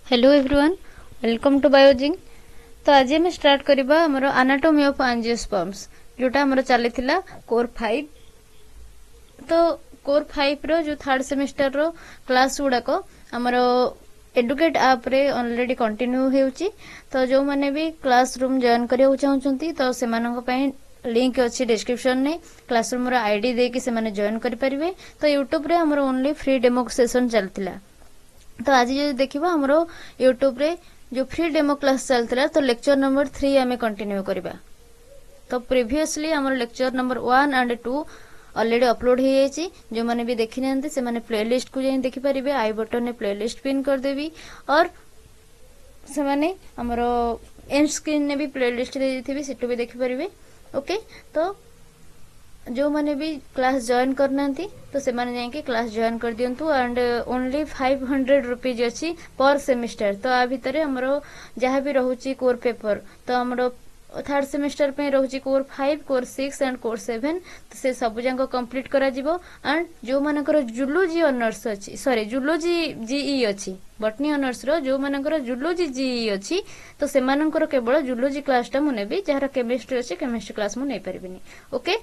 Hello everyone, welcome to Biozing. तो आज हम स्टार्ट करबा हमर एनाटॉमी ऑफ एंजियोस्पर्म्स जोटा हमर चली कोर 5। तो कोर 5 रो जो थर्ड सेमेस्टर रो क्लास गुड़ाक हमर एडुकेट ऐप रे ऑलरेडी कंटिन्यू हेउची। तो जो माने भी क्लास रूम जॉइन करियो चाहउचंती तो सेमानक पई लिंक अच्छी डिस्क्रिप्शन ने क्लासरूम आईडी देकी से माने जॉइन करि परिबे। तो यूट्यूब रे हमर ओनली फ्री डेमो सेशन चलतिला। तो आज जो देखिबा हमरो यूट्यूब रे जो फ्री डेमो क्लास चलतिला तो लेक्चर नंबर 3 आमे कंटिन्यू करबा। तो प्रीवियसली हमर lecture number 1 and 2 already upload हो जाइए। जो माने भी देखि नंते से माने प्लेलिस्ट को जाई देखि परिबे। आई बटन ने प्लेलिस्ट पिन कर देबी और से माने हमरो एंड स्क्रीन ने भी प्लेलिस्ट दे देथिबी सेटो भी देखि परिबे। ओके, तो जो माने भी क्लास जॉइन करना तो से माने जाके क्लास जॉइन कर दियंतु एंड ओनली 500 रुपीज अच्छी पर सेमिस्टर। तो आ भितर हमरो जहाँ भी रहउची कोर पेपर तो हमरो थर्ड सेमिस्टर पे रहउची कोर 5 कोर 6 एंड कोर 7 तो से सब जांको कंप्लीट करा जिवो। एंड जो मानकर जूलॉजी ऑनर्स अछि सॉरी जूलॉजी जीई अछि बॉटनी ऑनर्स रो जो मानकर जूलॉजी जीई अछि तो से मानकर केवल जूलॉजी क्लास टा मुने भी जहार केमिस्ट्री अछि केमिस्ट्री क्लास मु नै परिबिनी। ओके,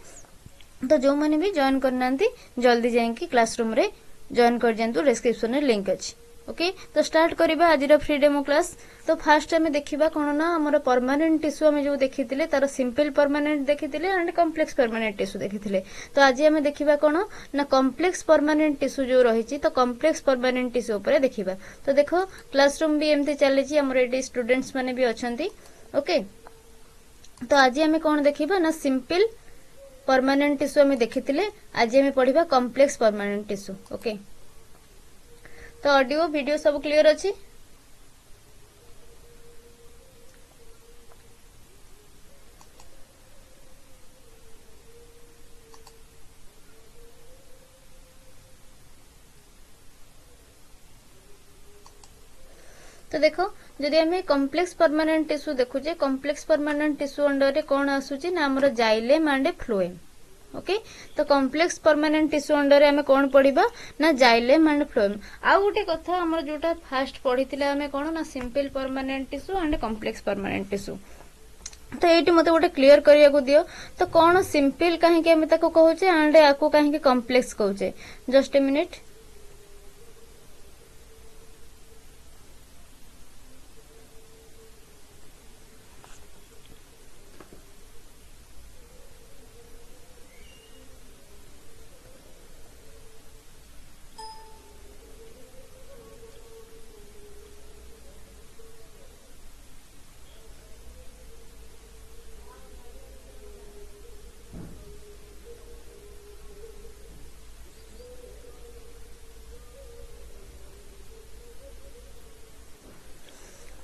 तो जो माने भी जॉइन करना जल्दी जाइए क्लासरूम रे जॉइन कर दियंतु, डिस्क्रिप्शन में लिंक अच्छी। ओके, तो स्टार्ट करबा आज फ्री डेमो क्लास। तो फास्ट आमे देखिबा कोन ना हमर परमानेंट टिश्यू आमे जो देखितिले तार सिंपल परमानेंट देखितिले एंड कॉम्प्लेक्स परमानेंट टिश्यू देखितिले। तो आज आमे देखिबा कोन ना कॉम्प्लेक्स परमानेंट टिश्यू जो रहिछि तो कॉम्प्लेक्स परमानेंट टिश्यू ऊपर देखिबा। तो देखो क्लासरूम भी एमते चलेछि हमर एटी स्टूडेंट्स माने भी अछंती। ओके, तो आज आमे कोन देखिबा ना सिंपल परमानेंट टिश्यू हमें देखितिले। आज हमें पढ़िबा कॉम्प्लेक्स परमानेंट टिश्यू। ओके, तो ऑडियो वीडियो सब क्लियर अछि। तो देखो जदि हमें कॉम्प्लेक्स परमानेंट टिश्यू देखुचे कॉम्प्लेक्स परमानेंट टिश्यू अंडर रे कोन आसुची ना हमर जाइलेम एंड फ्लोएम। ओके, तो कॉम्प्लेक्स परमानेंट टिश्यू अंडर रे हमें कोन पढ़िबा ना जाइलेम एंड फ्लोएम। आ गोटे कथा हमर जोटा फास्ट पढ़ितिला हमें कोन ना simple permanent tissue and complex permanent tissue. तो एटी मते गोटे क्लियर करिया को दियो। तो कोन सिंपल काहे के हमें ताको कहउचे एंड आको काहे के कॉम्प्लेक्स कहउचे। Just a minute.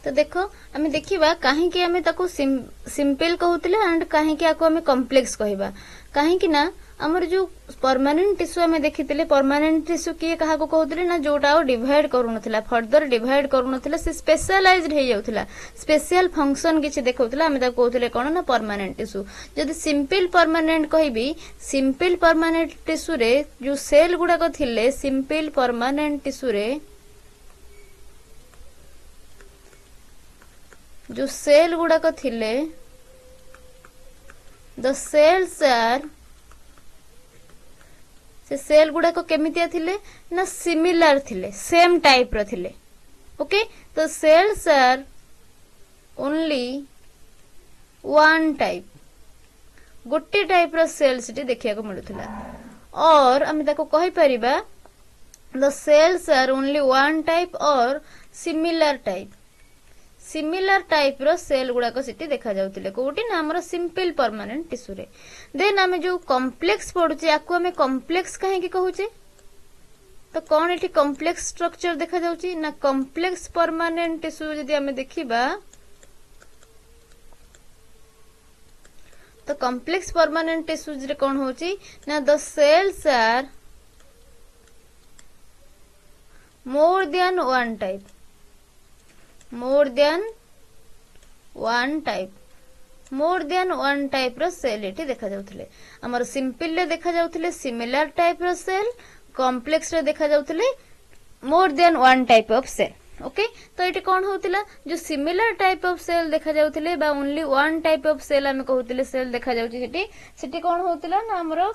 तो देखो आमे देखिबा काहे कि आमे ताको सिंपल कहउतिले एंड काहे कि आको आमे कॉम्प्लेक्स कहिबा। काहे कि ना हमर जो परमानेंट टिश्यू आमे देखितिले परमानेंट टिश्यू किए कहा को कहउतिले ना जोटा डिवाइड करू नथिला फर्दर डिवाइड करू नथिला से स्पेशलाइज्ड हे जाउथिला स्पेशल फंक्शन किछि देखउथिला आमे ताको कहउतिले कोन ना परमानेंट टिश्यू। जदि सिंपल परमानेंट कहिबी सिंपल परमानेंट टिश्यू रे जो सेल गुडा को थिले सिंपल परमानेंट टिश्यू रे जो सेल गुड़ाक थिले द सेल्स आर से सेल गुड़ाक केमितिया थिले ना सिमिलर थिले सेम टाइप रो थिले। ओके, तो cells are only one type गोटे टाइप रो सेल्स टी देखिया को मिलुथिला। और हम ताको कहि परिबा the cells are only one type और सिमिलर टाइप सिमिलर टाइप रो सेल गुड़ा को सिटी देखा जाउतिले कोटी ना हमर सिंपल परमानेंट टिश्यू रे। देन आमे जो कॉम्प्लेक्स पढुचे आको हमें कॉम्प्लेक्स काहे कि कहउचे। तो कोन एठी कॉम्प्लेक्स स्ट्रक्चर देखा जाउची ना कॉम्प्लेक्स परमानेंट टिश्यू जदि हमें देखिबा तो कॉम्प्लेक्स परमानेंट टिश्यू रे कोन होची ना the cells are more than one type more than one type रो सेल एठी देखा जाउथिले। हमर सिंपल रे देखा जाउथिले सिमिलर टाइप रो सेल कॉम्प्लेक्स रे देखा जाउथिले more than one type of cell. Okay तो ये कौन होतिला जो सिमिलर टाइप ऑफ सेल देखा जाउथिले बा only one type of cell हमें कहउथिले सेल देखा जाउछि सेठी कौन होतिला ना हमरो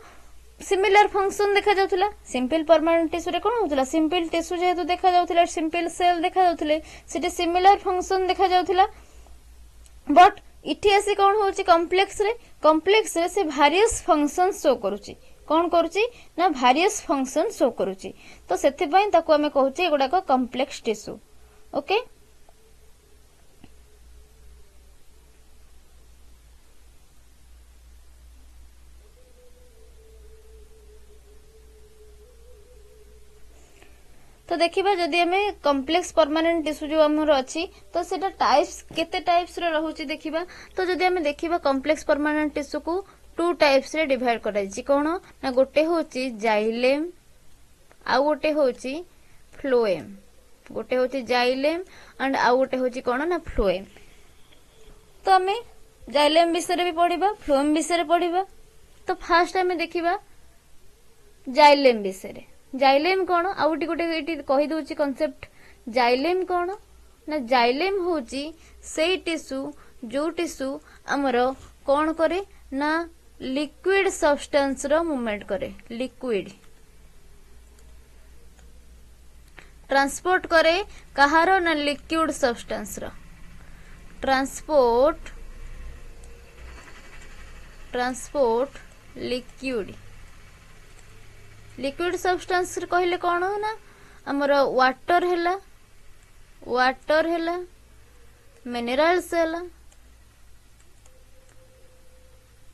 सिमिलर फंक्शन देखा जाउथिला सिंपल परमानेंट टिश्यू रे कौन होतिला सिंपल टिश्यू जेहेतु देखा जाउथिला सिंपल सेल देखा जाउथिले सेठी सिमिलर फंक्शन देखा जाउथिला बट इठी आसी कौन होउछि कॉम्प्लेक्स रे से वेरियस फंक्शन शो करूछि कौन करूछि ना वेरियस फंक्शन शो करूछि तो सेति पई ताको हमें कहउछि एगुडा को कॉम्प्लेक्स टिश्यू ओके तो देखिबा जदि हमें कॉम्प्लेक्स परमानेंट टिश्यू जो हमर अछि तो सेटा टाइप्स केते टाइप्स रे रहउछि देखिबा तो जदि हमें देखिबा कॉम्प्लेक्स परमानेंट टिश्यू को टू टाइप्स रे डिवाइड कराइछि कोन ना गोटे होछि जाइलेम आ गोटे होछि फ्लोएम गोटे होछि जाइलेम एंड आ गोटे होछि कोन ना फ्लोएम तो हमें जाइलेम विषय रे भी पढिबा फ्लोएम विषय रे पढिबा तो फास्ट हमें देखिबा जाइलेम विषय रे जाइलेम कौन आउटी गोटे एटी कहि दोछि कांसेप्ट जाइलेम कौन ना जाइलेम होछि सेई टिश्यू जो टिश्यू हमरो कौन करे ना लिक्विड सब्सटेंस रो मूवमेंट करे लिक्विड ट्रांसपोर्ट करे कहारो ना लिक्विड सब्सटेंस रो ट्रांसपोर्ट लिक्विड सब्सटेंस कहले कौन हो ना हमर वाटर हैला मिनरल्स हैला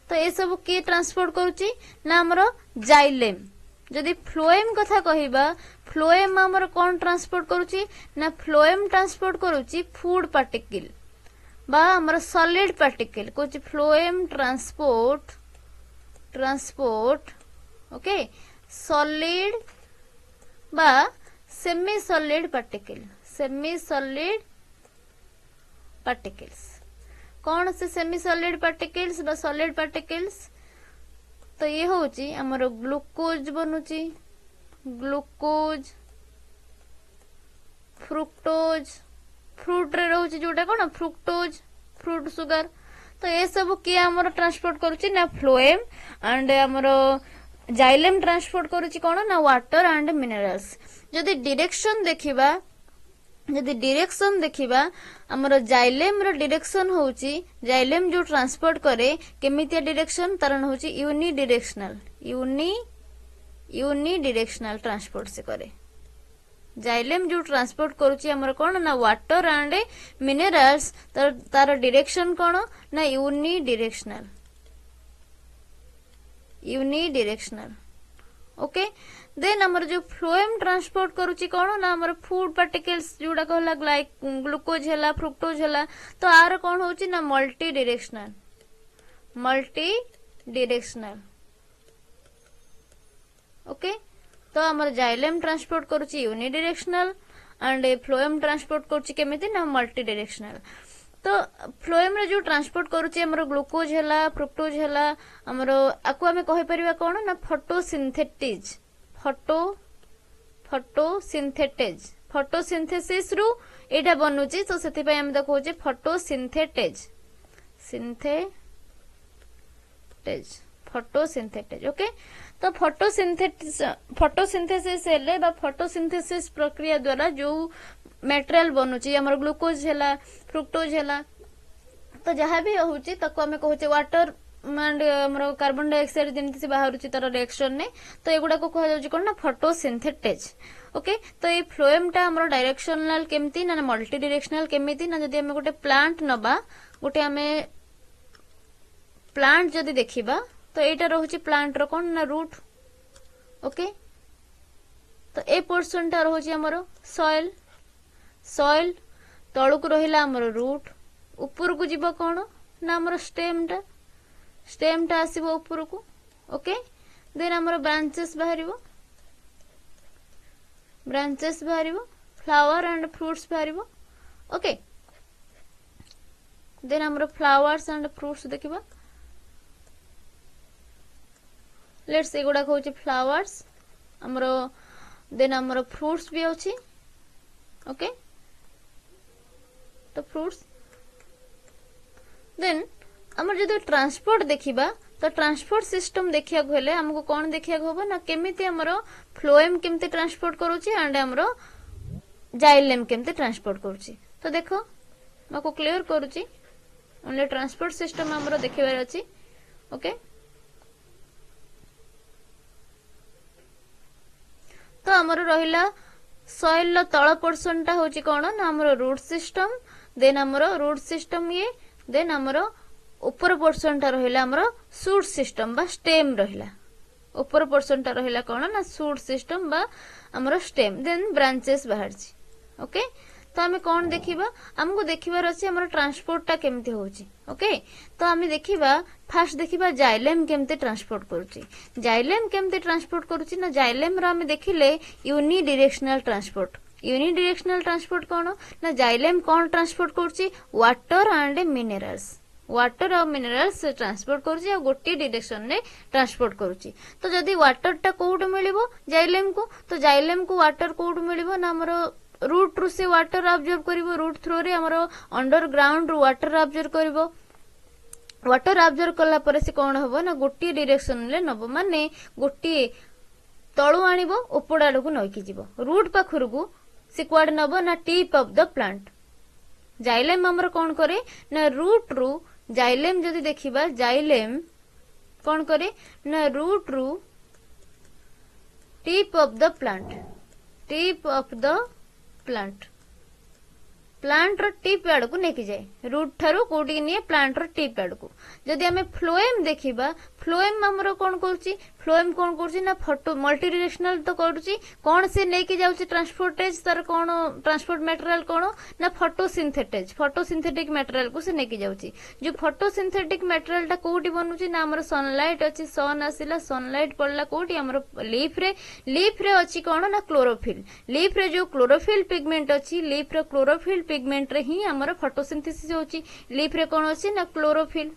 तो ये सब किए ट्रांसपोर्ट करूची ना हमर जाइलेम जदि फ्लोएम कथा कहिबा फ्लोएम हमर कौन ट्रांसपोर्ट करूची ना फ्लोएम ट्रांसपोर्ट करूची फूड पार्टिकल बा हमर solid particle Kochi phloem transport okay solid बा सेमी सॉलिड पार्टिकल्स कौन से सेमी सॉलिड पार्टिकल्स बा सॉलिड पार्टिकल्स तो ये होची हमर ग्लूकोज बनुची ग्लूकोज फ्रुक्टोज फ्रूट रे रहउची जोटा कोन फ्रुक्टोज फ्रूट सुगर तो ये सब के हमर ट्रांसपोर्ट करूची ना फ्लोएम एंड हमर जाइलेम ट्रांसपोर्ट करूची कोन ना वाटर एंड मिनरल्स जदि डायरेक्शन देखिबा हमर जाइलेम रो डायरेक्शन होउची जाइलेम जो ट्रांसपोर्ट करे केमितिया डायरेक्शन तरन होउची यूनी डायरेक्शनल ट्रांसपोर्ट से करे जाइलेम जो ट्रांसपोर्ट करूची हमर कोन ना वाटर एंड मिनरल्स तार डायरेक्शन कोन ना यूनी डायरेक्शनल ओके देन हमर जो फ्लोएम ट्रांसपोर्ट करूची कोन ना हमर फूड पार्टिकल्स जोडा कहला ग्लूकोज हैला फ्रुक्टोज हैला तो आर कोन होची ना मल्टी डायरेक्शनल ओके तो हमर जाइलेम ट्रांसपोर्ट करूची unidirectional and phloem transport करूची केमिति ना मल्टी डायरेक्शनल तो फ्लोएम रे जो ट्रांसपोर्ट करूची हमर ग्लूकोज हैला फ्रुक्टोज हैला हमर आकु हमें कहि परिबा कोन ना फोटोसिंथेसिस रु एटा बनुची तो सेति पय हम देखौचे फोटोसिंथेटेज ओके तो फोटोसिंथेसिस हेले बा फोटोसिंथेसिस प्रक्रिया द्वारा जो मटेरियल बनुची हमर ग्लूकोज हैला फ्रुक्टोज हैला तो जहां भी होउची तको हमें कहउचे वाटर एंड हमर कार्बन डाइऑक्साइड जेमति से बाहरुची तर रिएक्शन ने तो एगुडा को कह जाउची कोन ना फोटोसिंथेटेज ओके तो ये फ्लोएम टा हमर डायरेक्शनल केमती ना मल्टी डायरेक्शनल केमिति ना जदी हमें गोटे प्लांट नबा गोटे हमें प्लांट जदी देखिबा तो एटा रहउची प्लांट रो कोन ना रूट ओके तो ए पोर्शन टा रहउची हमर सॉइल तळुक रहिला हमर रूट ऊपर को जीव कोन ना हमर स्टेम टा आसीबो ऊपर को ओके देन हमर ब्रांचेस बाहरिबो फ्लावर एंड फ्रूट्स बाहरिबो ओके देन हमर फ्लावर्स एंड फ्रूट्स देखिबा लेट्स एगुडा कहउची फ्लावर्स हमर देन हमर फ्रूट्स भी अछि ओके तो फ्रूट्स। देन आमर जदि ट्रांसपोर्ट देखिबा तो ट्रांसपोर्ट सिस्टम देखिया हेले हमको कौन देखिया होबो ना केमिति हमरो फ्लोएम केमिति ट्रांसपोर्ट करूची एंड हमरो जाइलेम केमिति ट्रांसपोर्ट करूची। तो देखो मको क्लियर करूची ओनली ट्रांसपोर्ट सिस्टम हमरो देखिबार अछि। ओके तो हमरो रहिला सॉइल लो तळ पोर्शन टा होची कोन ना हमरो रूट सिस्टम। देन हमरो रूट सिस्टम ये देन हमरो ऊपर पोर्शन टा रहिला हमरो शूट सिस्टम बा स्टेम रहिला। ऊपर पोर्शन टा रहिला कोन ना शूट सिस्टम बा हमरो स्टेम देन ब्रांचेस बाहरची। ओके तो हमें कौन देखिबा हमको देखिबार अछि हमरो ट्रांसपोर्ट टा केमति होची। ओके तो हमें देखिबा फास्ट देखिबा जाइलेम केमति ट्रांसपोर्ट करूची। जाइलेम केमति ट्रांसपोर्ट करूची ना जाइलेम रा हमें देखिले unidirectional transport. Unidirectional transport कोन ना जाइलेम कोन ट्रांसपोर्ट करूची वाटर एंड मिनरल्स। वाटर और मिनरल्स ट्रांसपोर्ट करूची और गोटी डायरेक्शन रे ट्रांसपोर्ट करूची। तो जदी वाटर टा कोड मिलिबो जाइलेम को वाटर कोड मिलिबो ना हमरो रूट रु से वाटर अब्जॉर्ब करिवो। रूट थ्रू रे हमरो अंडरग्राउंड रु वाटर अब्जॉर्ब करिवो। वाटर अब्जॉर्ब करला परे से कोन होबो ना गोटी डायरेक्शन रे नबो माने गोटी तळु आनिबो उपड आडकु नयकी जीवो। रूट पाखरगु से क्वाड नबो ना tip of the plant. Xylem हमरो कोन करे ना रूट रु जाइलेम जदी देखिबा जाइलेम कोन करे ना रूट रु tip of the plant. Tip of the plant plant रो टिप आड़ को नेकी जाए रूट ठारू कोटी निये प्लांट रो टिप आड़ को। जदि हमें फ्लोएम देखिबा फ्लोएम हमरो कोन करची फ्लोएम कोन करची ना फोटो मल्टी डायरेक्शनल तो करची कोन से नेकी जाउची ट्रांसपोर्टेज तार कोन ट्रांसपोर्ट मटेरियल कोन ना फोटोसिंथेटिक मटेरियल को से नेकी जाउची। जो फोटोसिंथेटिक मटेरियल टा कोटी बनउची ना हमरो सनलाइट अछि सन आसिला सनलाइट पड़ला कोटी हमरो लीफ रे अछि कोन ना क्लोरोफिल। लीफ रे जो क्लोरोफिल पिगमेंट अछि लीफ रे क्लोरोफिल पिगमेंट रे ही हमरो फोटोसिंथेसिस होची। लीफ रे कोन अछि ना क्लोरोफिल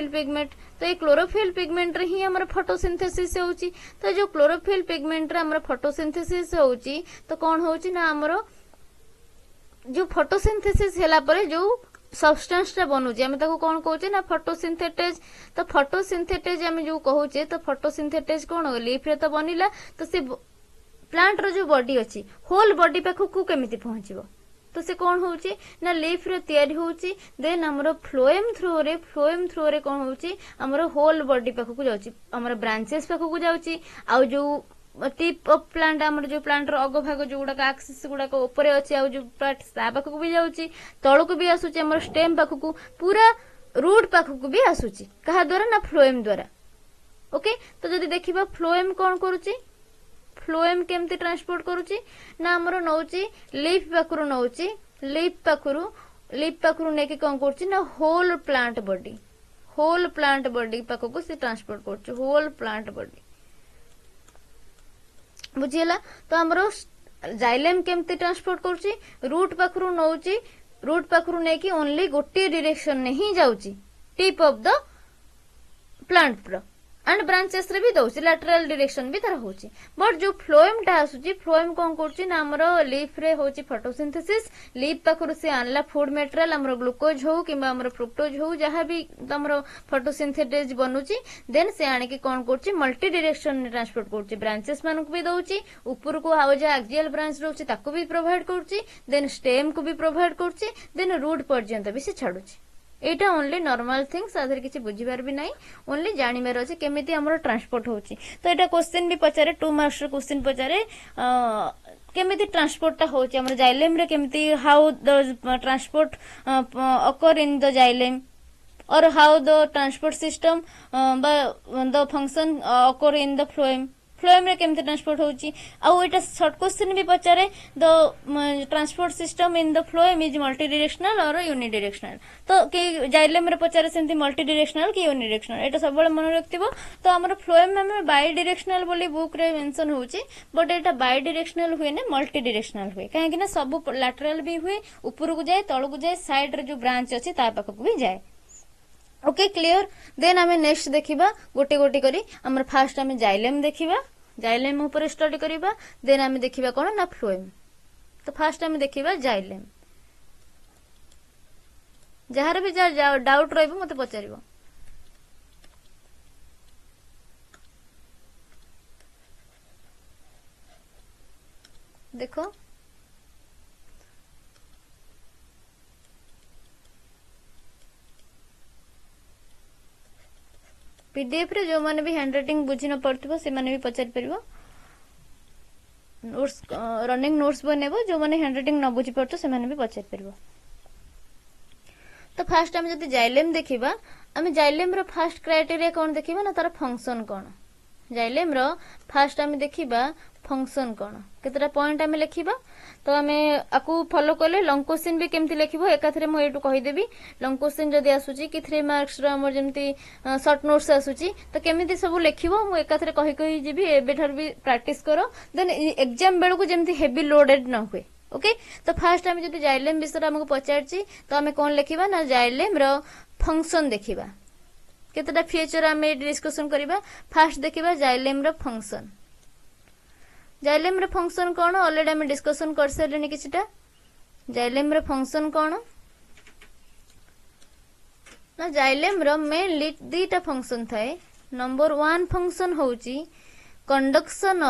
पिगमेंट। तो ये क्लोरोफिल पिगमेंट रे ही हमर फोटोसिंथेसिस होउची। तो जो क्लोरोफिल पिगमेंट रे हमर फोटोसिंथेसिस होउची तो कोन होउची ना हमर जो फोटोसिंथेसिस हैला परे जो सब्सटेंस टा बनउची हम ताको कोन कहउची ना फोटोसिंथेटेज। तो फोटोसिंथेटेज हम जो कहउचे तो फोटोसिंथेटेज कोन हो लीफ रे तो बनिला तो से प्लांट रो जो बॉडी अछि होल बॉडी पाखु को केमिति पहुंचीबो तो से कौन होउची ना लीफ रे तयारी होउची। देन हमरो फ्लोएम थ्रू रे कौन होउची हमरो होल बॉडी पाखु को जाउची हमरो ब्रांचेस पाखु को जाउची। आ जो टिप ऑफ प्लांट हमरो जो प्लांट रो अगो भाग जो गुडा एक्सिस गुडा को ऊपर अछि आ जो पार्ट सा पाखु को भी जाउची तळो को भी आसुची हमरो स्टेम पाखु को पूरा रूट पाखु को भी आसुची कहा द्वारा ना फ्लोएम द्वारा। ओके तो जदी देखिबा फ्लोएम कौन करूची फ्लोएम केमती ट्रांसपोर्ट करूची ना हमरो नउची लीफ पाखरु नउची लीफ पाखरु नेकी कोन करची ना होल प्लांट बॉडी पाखो को से ट्रांसपोर्ट करची होल प्लांट बॉडी बुझियला। तो हमरो जाइलेम केमती ट्रांसपोर्ट करची रूट पाखरु नेकी ओनली गोटी डायरेक्शन ने ही जाउची टिप ऑफ द प्लांट प्रो एंड ब्रांचेस रे भी दउची लैटरल डायरेक्शन भी तार होची। बट जो फ्लोएम टा आसुची फ्लोएम कोन करची ना हमरो लीफ रे होची फोटोसिंथेसिस लीफ पाखरु से आनला फूड मटेरियल हमरो ग्लूकोज हो किबा हमरो फ्रुक्टोज हो जहां भी हमरो फोटोसिंथेटेज बनउची देन से आने की कोन करची मल्टी डायरेक्शन ने ट्रांसपोर्ट करची ब्रांचेस मानु को भी दउची ऊपर को हाउ जा एक्सियल ब्रांच रहउची ताको भी प्रोवाइड करची देन स्टेम को भी प्रोवाइड करची देन रूट पर्यंत भी से छाडुची। एटा ओनली नॉर्मल थिंग्स आधर किछि बुझिबार भी नाही ओनली जानिबार अछि केमिति हमरो ट्रांसपोर्ट होउची। तो एटा क्वेश्चन भी पचारे 2 मार्क्स रो क्वेश्चन पचारे केमिति ट्रांसपोर्ट टा होउची हमरो जाइलेम रे केमिति how the transport occur in the xylem और how the transport system the function occur in the phloem phloem रे केमिति ट्रांसपोर्ट होउची। आ एटा शॉर्ट क्वेश्चन भी पचारे the transport system in the phloem is multidirectional और यूनि डायरेक्शनल। तो के जाइलेम रे पचारे सेंति मल्टी डायरेक्शनल कि यूनि डायरेक्शनल एटा सब बळे मन रखतिबो। तो हमर फ्लोएम में बाई डायरेक्शनल बोली बुक रे मेंशन होउची बट एटा बाई डायरेक्शनल हुए ना मल्टी डायरेक्शनल हुए काहे कि ना सब लैटरल भी हुए ऊपर को जाए तळ को जाए साइड रे जो ब्रांच अछि ता पाख को भी जाए। Okay clear. देन हमें नेक्स्ट देखिबा गोटे गोटे करी हमर फास्ट हमें जाइलेम देखिबा जाइलेम ऊपर स्टडी करिबा देन हमें देखिबा कोन ना फ्लोएम। तो फास्ट हमें देखिबा जाइलेम जार भी डाउट रहिबो मते पचारिबो। देखो पीडीएफ रे जो माने भी हैंडराइटिंग बुझी न पड़थिबो से माने भी पचारि परिबो। नोट्स रनिंग नोट्स बनेबो जो माने हैंडराइटिंग न बुझी पड़तो से माने भी पचारि परिबो। तो फास्ट आम जदि जाइलेम देखिबा आम जाइलेम रो फास्ट क्राइटेरिया कोन देखिबा ना तार फंक्शन कोन। जाइलेम रो फास्ट आम देखिबा फंक्शन कोन केतरा पॉइंट आम लिखिबा। तो आम आकु फॉलो कले लॉन्ग क्वेश्चन भी केमती लिखिबो एकाथरे मु एटू कहि देबी। लॉन्ग क्वेश्चन जदि आसुची कि 3 मार्क्स रो हमर जेमती शॉर्ट नोट्स आसुची तो केमिति सब लिखिबो मु एकाथरे कहि कहि जेबी। एबे ठर भी प्रैक्टिस करो देन एग्जाम बेल को जेमती हेवी लोडेड न हुए। ओके तो फास्ट आम जदि जाइलेम विषय हमको पचारची तो आम कौन लिखिबा ना जाइलेम रो फंक्शन देखिबा। केतटा फीचर आम डिस्कशन करिबा। फास्ट देखिबा जाइलेम रो फंक्शन। जाइलेम रो फंक्शन कोन ऑलरेडी आम डिस्कशन कर सलेनी किछटा। जाइलेम रो फंक्शन कोन ना जाइलेम रो मेनली दीटा फंक्शन थाए। नंबर 1 फंक्शन होची conduction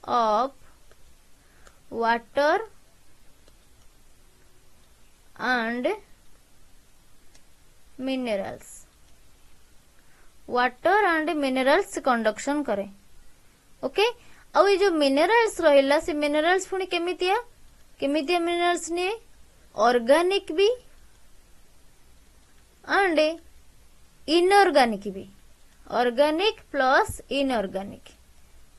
of water and minerals. Water and minerals conduction करे। ओके आ ये जो मिनरल्स रहिला से मिनरल्स पुणी केमितिया मिनरल्स ने ऑर्गेनिक भी एंड इनऑर्गेनिक भी। ऑर्गेनिक प्लस इनऑर्गेनिक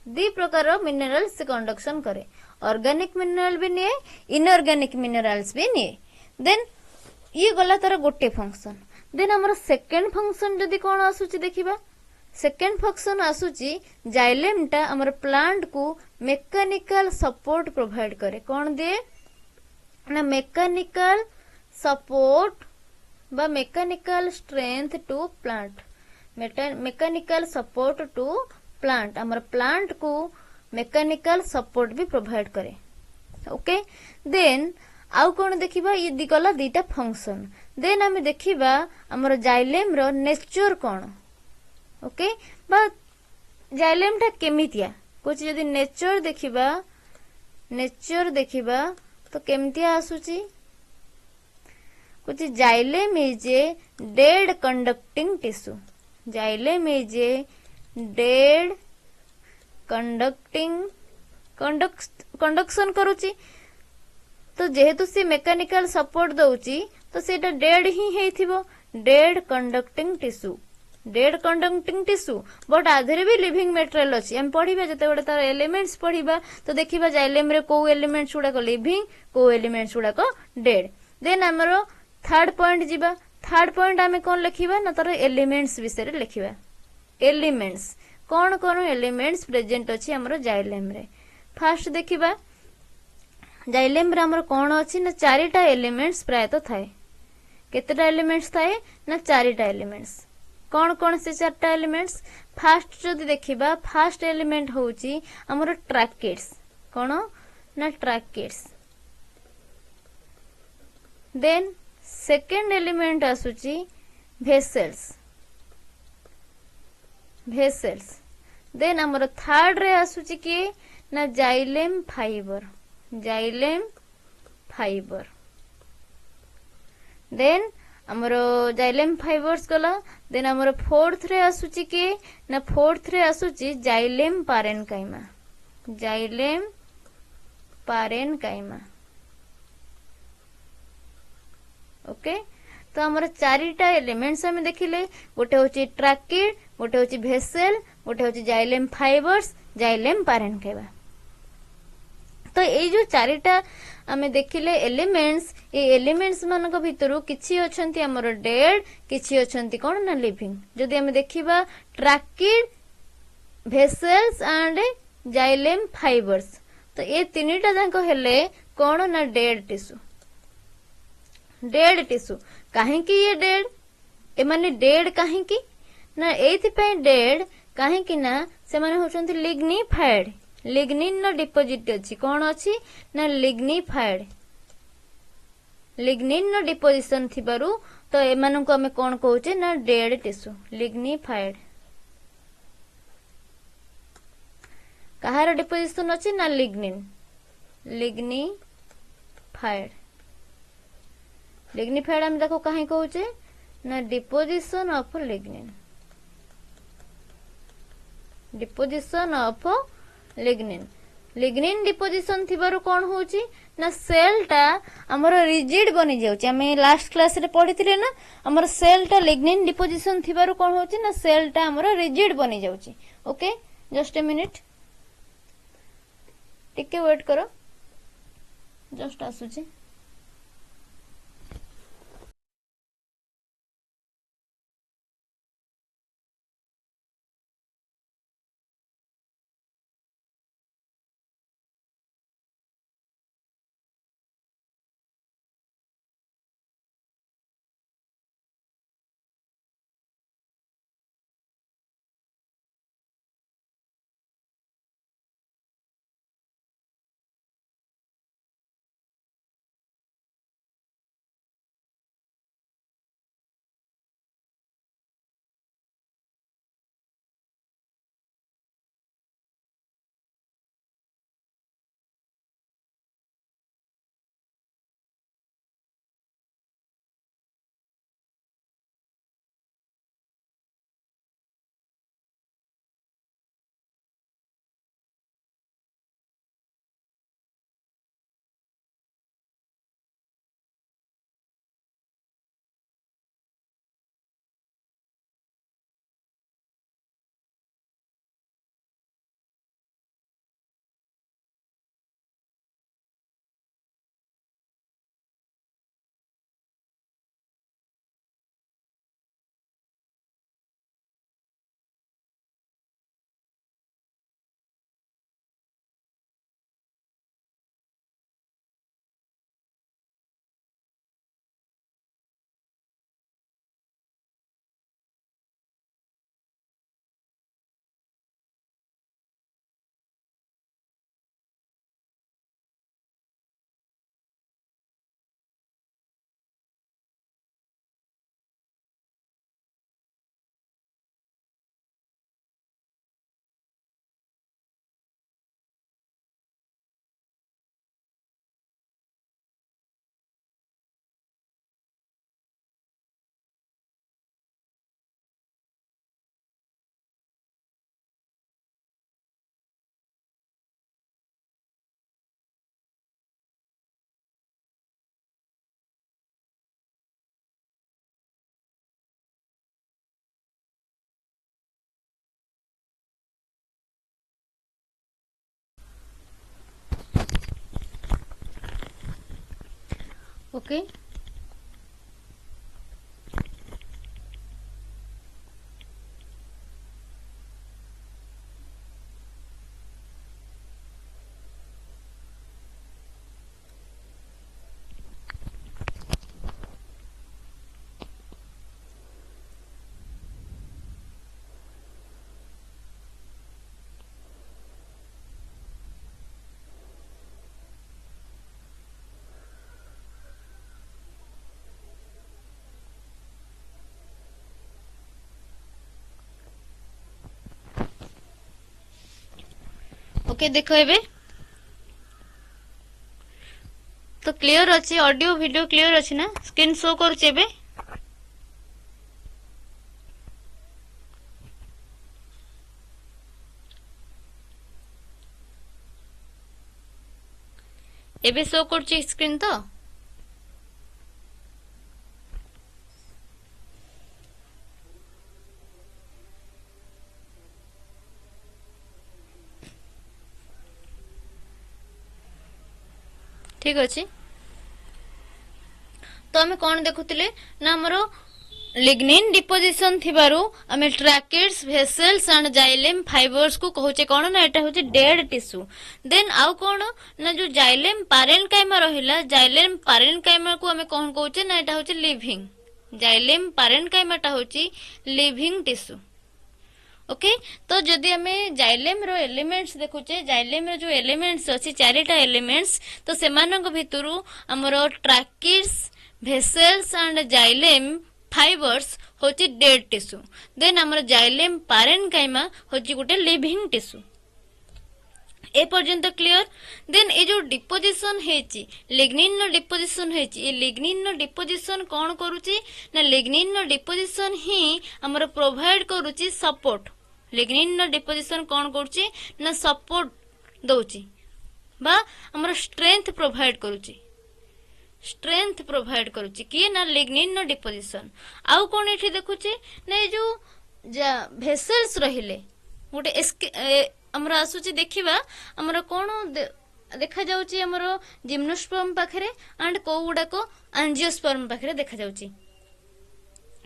दी प्रकार मिनरल्स कंडक्शन करे। ऑर्गेनिक मिनरल भी निए इनऑर्गेनिक मिनरल्स भी निए। देन ये गला तार गोटे फंक्शन। देन हमर सेकंड फंक्शन जदि कोन आसुची देखिबा। सेकंड फंक्शन आसुची जाइलेम टा हमर प्लांट को मैकेनिकल सपोर्ट प्रोवाइड करे। कोन दे ना मैकेनिकल सपोर्ट बा mechanical strength to plant. Mechanical support to plant हमर प्लांट को मैकेनिकल सपोर्ट भी प्रोवाइड करे। ओके देन आउ कोन देखिबा ये दिगला दीटा फंक्शन। देन आमे देखिबा हमर जाइलेम रो नेचर कोन। ओके बा जाइलेम टा केमितिया कुछ यदि नेचर देखिबा तो केमितिया आसुची कुछ xylem is a dead conducting tissue. Xylem is a dead conduction करूची। तो जेहेतु सी मैकेनिकल सपोर्ट दउची तो सेटा डेड ही हेइथिबो। डेड कंडक्टिंग टिश्यू बट आधरे भी लिविंग मटेरियल अछि। हम पढिबा जते बडे तार एलिमेंट्स पढिबा तो देखिबा जाइलेम रे को एलिमेंट्स गुडा को लिविंग को एलिमेंट्स गुडा को डेड। देन हमरो थर्ड पॉइंट जीबा। थर्ड पॉइंट आमे कोन लिखिबा ना तार एलिमेंट्स विषय रे लिखिबा। एलिमेंट्स कोन कोन एलिमेंट्स प्रेजेंट अछि हमरो जाइलेम रे। फर्स्ट देखिबा जाइलेम रे हमर कोन अछि ना चारिटा एलिमेंट्स प्राय तो थाए। केतेटा एलिमेंट्स थाए ना चारिटा एलिमेंट्स। कोन कोन से चारटा एलिमेंट्स। फर्स्ट जदि देखिबा फर्स्ट एलिमेंट होउची हमर ट्रैकेट्स। कोन ना ट्रैकेट्स। देन सेकंड एलिमेंट आसुची वेसल्स। देन हमर थर्ड रे आसुची कि ना जाइलेम फाइबर। देन हमरो जाइलेम फाइबर्स गला। देन हमरो फोर्थ रे आसुची कि ना फोर्थ रे आसुची जाइलेम पारेनकाइमा। ओके तो हमर चारिटा एलिमेंट्स हम देखिले। गोटे होची ट्रैकेट, गोटे होची वेसल, गोटे होची जाइलेम फाइबर्स, जाइलेम पारेनकाइमा। तो ये जो चारिटा आमे देखिले एलिमेंट्स ये एलिमेंट्स मानक भितरु किछि अछंती हमर डेड किछि अछंती कोन ना लिविंग। जदि आमे देखिबा ट्रैकेट वेसल्स एंड जाइलेम फाइबर्स तो ये तीनटा जांक हेले कोन ना डेड टिश्यू। काहे कि ये डेड ए माने डेड काहे कि ना एथि पे डेड काहे कि ना से माने होचंती लिग्निफाइड। लिग्निन नो डिपोजिट अछि कोन अछि ना लिग्निफाइड लिग्निन नो डिपोजिशन थिबारु तो एमान को हमें कोन कहउचे ना डेड टिश्यू लिग्निफाइड कहार डिपोजिशन अछि ना लिग्निन लिग्निफाइड लिग्निफाइड हम देखो कहीं कहउचे ना deposition of lignin deposition of lignin lignin deposition थिबारु कोन होउची ना सेल टा हमर रिजिड बनि जाउची हमें लास्ट क्लास रे पढिथिले ना हमर सेल टा लिग्निन डिपोजिशन थिबारु कोन होउची ना सेल टा हमर रिजिड बनि जाउची ओके जस्ट ए मिनिट टिके वेट करो जस्ट आसुची ओके ओके देखो एबे तो क्लियर अछि ऑडियो वीडियो क्लियर अछि ना स्क्रीन शो करूचे एबे एबे शो करूचे स्क्रीन तो ठीक अछि तो हमें कौन देखुतिले ना हमरो लिग्निन डिपोजिशन थिबारु हमें tracheids vessels and xylem fibres को कहूचे कौन ना एटा होचे डेड टिश्यू देन आउ कौन ना जो जाइलेम पारेन्काइमा रहिला जाइलेम पारेन्काइमा को हमें कौन कहूचे ना एटा होचे लिविंग जाइलेम पारेन्काइमा टा होची लिविंग टिश्यू ओके। तो जदि आम जाइलेम रो एलिमेंट्स देखुचे, जाइलेम रो जो एलिमेंट्स अच्छी चारिटा एलिमेंट्स, तो सेमानक भितरु हमर ट्राकिड्स, भेसेल्स एंड जाइलेम फाइबर्स होची डेड टिश्यू। देन हमर जाइलेम पारेनकाइमा होची गोटे लिविंग टिश्यू। ए पर्यंत क्लियर। देन ए जो डिपोजिशन हेची, लिग्निन नो डिपोजिशन हेची, ए लिग्निन नो डिपोजिशन कौन करूची ना, लिग्निन नो डिपोजिशन ही हमर प्रोवाइड करूची सपोर्ट। लिग्निन नो डिपोजिशन कौन करूची ना सपोर्ट दउची बा हमर स्ट्रेंथ प्रोवाइड करूची, स्ट्रेंथ प्रोवाइड करूची किए ना लिग्निन नो डिपोजिशन। आउ कौन एठी देखुचे ना ए जो भेसल्स रहिले गोटे हमर आसुची देखिबा हमर कोन देखा जाउची हमर जिम्नोस्पर्म पाखरे एंड को गुडा को एंजियोस्पर्म पाखरे देखा जाउची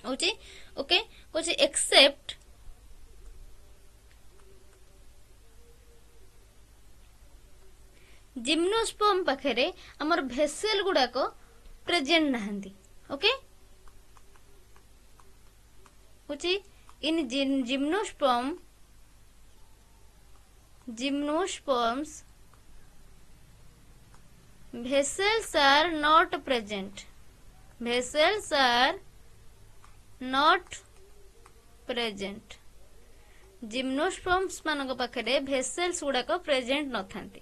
होची। ओके कोची एक्सेप्ट जिम्नोस्पर्म पाखरे हमर भेसेल गुडा को प्रेजेंट नहंदी। ओके होची इन gymnosperms vessels are not present, vessels are not present। Gymnosperms मानक पाखरे भेसेल्स गुड़ाक प्रेजेंट न थांती।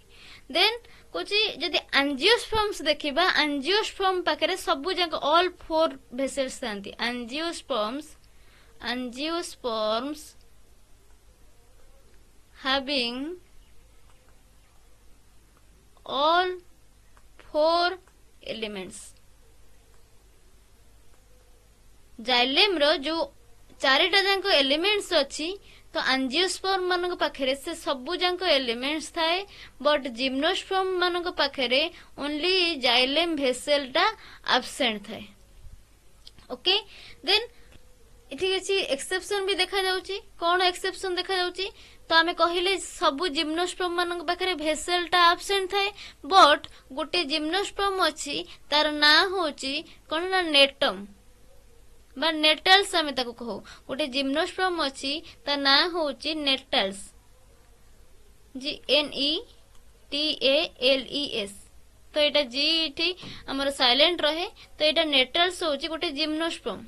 देन कोची जदि एंजियोस्पर्म्स देखिबा, एंजियोस्पर्म पाखरे सबु जाक ऑल 4 भेसेल्स थांती। Angiosperms having all 4 elements। Xylem रो जो चारिटा जाक एलिमेंट्स अच्छी, तो एंजियोस्पर्म मानक पाखरे से सबु जाक एलिमेंट्स थाए, बट जिम्नोस्पर्म मानक पाखरे ओनली जाइलेम भेसेल टा एब्सेंट थाए। ओके देन इठी किछि एक्सेप्शन भी देखा जाउची। कोन एक्सेप्शन देखा जाउची तो आमे कहिले सबु जिम्नोस्पर्म मानक पाखरे भेसेल टा एब्सेंट थाए, बट गोटे जिम्नोस्पर्म अछि तार ना होची कोन ना नेटम बा नेटल्स। आमे ताको कहू गोटे जिम्नोस्पर्म अछि तार ना होची नेटल्स, GNETALES। तो एटा जी इठी हमर साइलेंट रहे, तो एटा नेटल्स होची गोटे जिम्नोस्पर्म।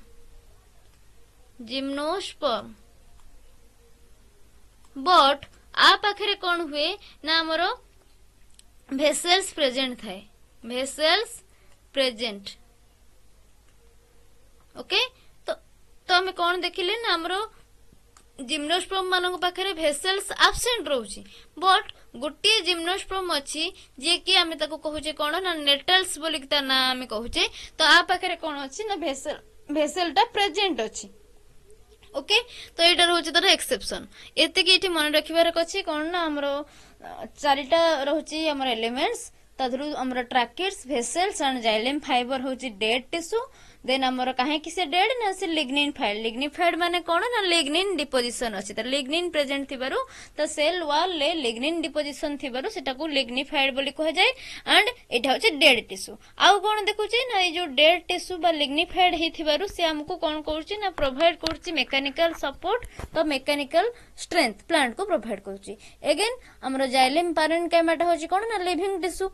बट आ पाखरे कौन हुए ना हमरो भेसेल्स प्रेजेंट थाए, भेसेल्स प्रेजेंट। ओके तो हमें कौन देखिले ना हमरो जिम्नोस्पर्म मानक पाखरे भेसेल्स एब्सेंट रहउची, बट गोटे जिम्नोस्पर्म अछि जे कि आमे ताको कहूचे कोन ना नेटल्स बोली कि ता ना आमे कहूचे, तो आ पाखरे कौन अछि ना भेसेलटा प्रेजेंट अछि। ओके तो एटा रहउची तार एक्सेप्शन। एते कि एठी मन रखिबार अछि कोन ना हमरो चारिटा रहउची हमर एलिमेंट्स, तादरु हमर ट्राकिड्स, भेसेल्स एंड जाइलेम फाइबर होची डेड टिश्यू। देन हमर काहे कि से डेड ना से लिग्निफाइड, लिग्निफाइड माने कोन ना लिग्निन डिपोजिशन अछि, त लिग्निन प्रेजेंट थिबारु त सेल वॉल ले लिग्निन डिपोजिशन थिबारु सेटा को लिग्निफाइड बोली कह जाय, एंड एटा होची डेड टिश्यू। आउ कोन देखुची ना ए जो डेड टिश्यू बा लिग्निफाइड हे थिबारु से हमको कोन करूची ना प्रोवाइड करूची मैकेनिकल सपोर्ट, तो मैकेनिकल स्ट्रेंथ प्लांट को प्रोवाइड करूची। अगेन हमर जाइलेम पारेनकाइमाटा होची कोन ना लिविंग टिश्यू,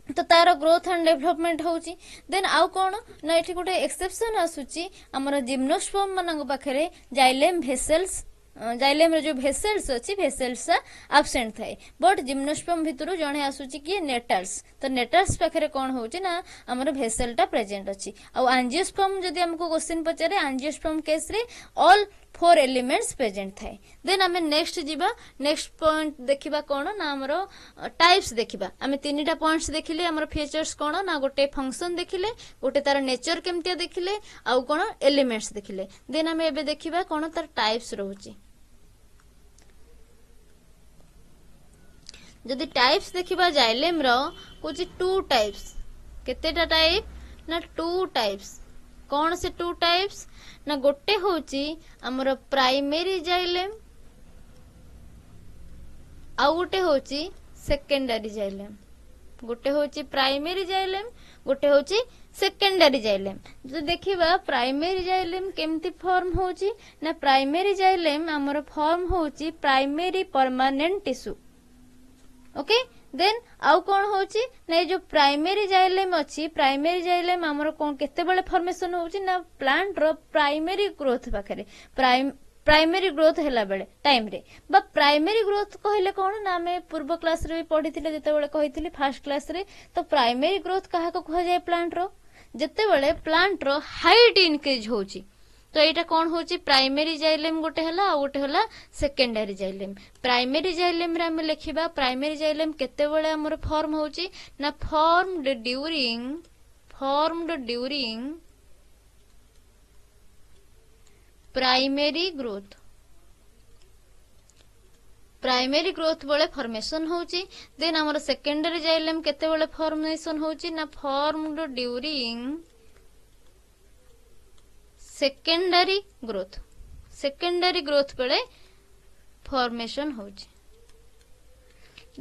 तो तार ग्रोथ एंड डेवलपमेंट होची। देन आउ कोन ना एठी गोटे एक्सेप्शन आसुची हमर जिम्नोस्पर्म मानक पाखरे जाइलेम भेसेल्स, जाइलेम जो भेसेल्स अछि भेसेल्स एब्सेंट थाए, बट जिम्नोस्पर्म भितरु जणे आसुची कि नेटल्स, तो नेटल्स पाखरे कोन होची ना हमर भेसेलटा प्रेजेंट अछि। आ एंजियोस्पर्म जदि हमको क्वेश्चन पचारे, एंजियोस्पर्म केस रे ऑल 4 एलिमेंट्स प्रेजेंट थाए। देन आमे नेक्स्ट जीवा, नेक्स्ट पॉइंट देखिबा कोन ना हमरो टाइप्स देखिबा। आमे तीनटा पॉइंट्स देखिले, हमर फीचर्स कोन ना गोटे फंक्शन देखिले, गोटे तार नेचर केमतिया देखिले, आउ कोन एलिमेंट्स देखिले। देन आमे एबे देखिबा कोन तार टाइप्स रहउची। जदि टाइप्स देखिबा जाइलेम रो कुछ 2 टाइप्स, केतेटा टाइप ना 2 टाइप्स। कौन से 2 टाइप्स ना गोटे होची हमर प्राइमरी जाइलेम, आ गोटे होची सेकेंडरी जाइलेम। गोटे होची प्राइमरी जाइलेम, गोटे होची सेकेंडरी जाइलेम। जो देखिबा प्राइमरी जाइलेम केमती फॉर्म होची ना प्राइमरी जाइलेम हमर फॉर्म होची primary permanent tissue. Okay then आउ कौन होची ना जो प्राइमरी जाइलेम अछि प्राइमरी जाइलेम हमर कोन केते बेले फॉर्मेशन होची ना प्लांट रो प्राइमरी ग्रोथ पाखरे प्राइमरी ग्रोथ हैला बेले टाइम रे बा प्राइमरी ग्रोथ कहले कोन ना हमें पूर्व क्लास रे भी पढिथिले जते बेले कहिथिली फर्स्ट क्लास रे। तो प्राइमरी ग्रोथ काहा को कह जाय प्लांट रो जते बेले प्लांट रो हाइट इंक्रीज होची। तो एटा कौन होची प्राइमरी जाइलेम गोटे हला आ गोटे हला सेकेंडरी जाइलेम। प्राइमरी जाइलेम रे हम लिखिबा प्राइमरी जाइलेम केते बेले हमर फॉर्म होची ना formed during primary growth. Primary growth बेले फॉर्मेशन होची। देन हमर सेकेंडरी जाइलेम केते बेले फॉर्मेशन होची ना formed during secondary growth. Secondary growth बेले फॉर्मेशन होची।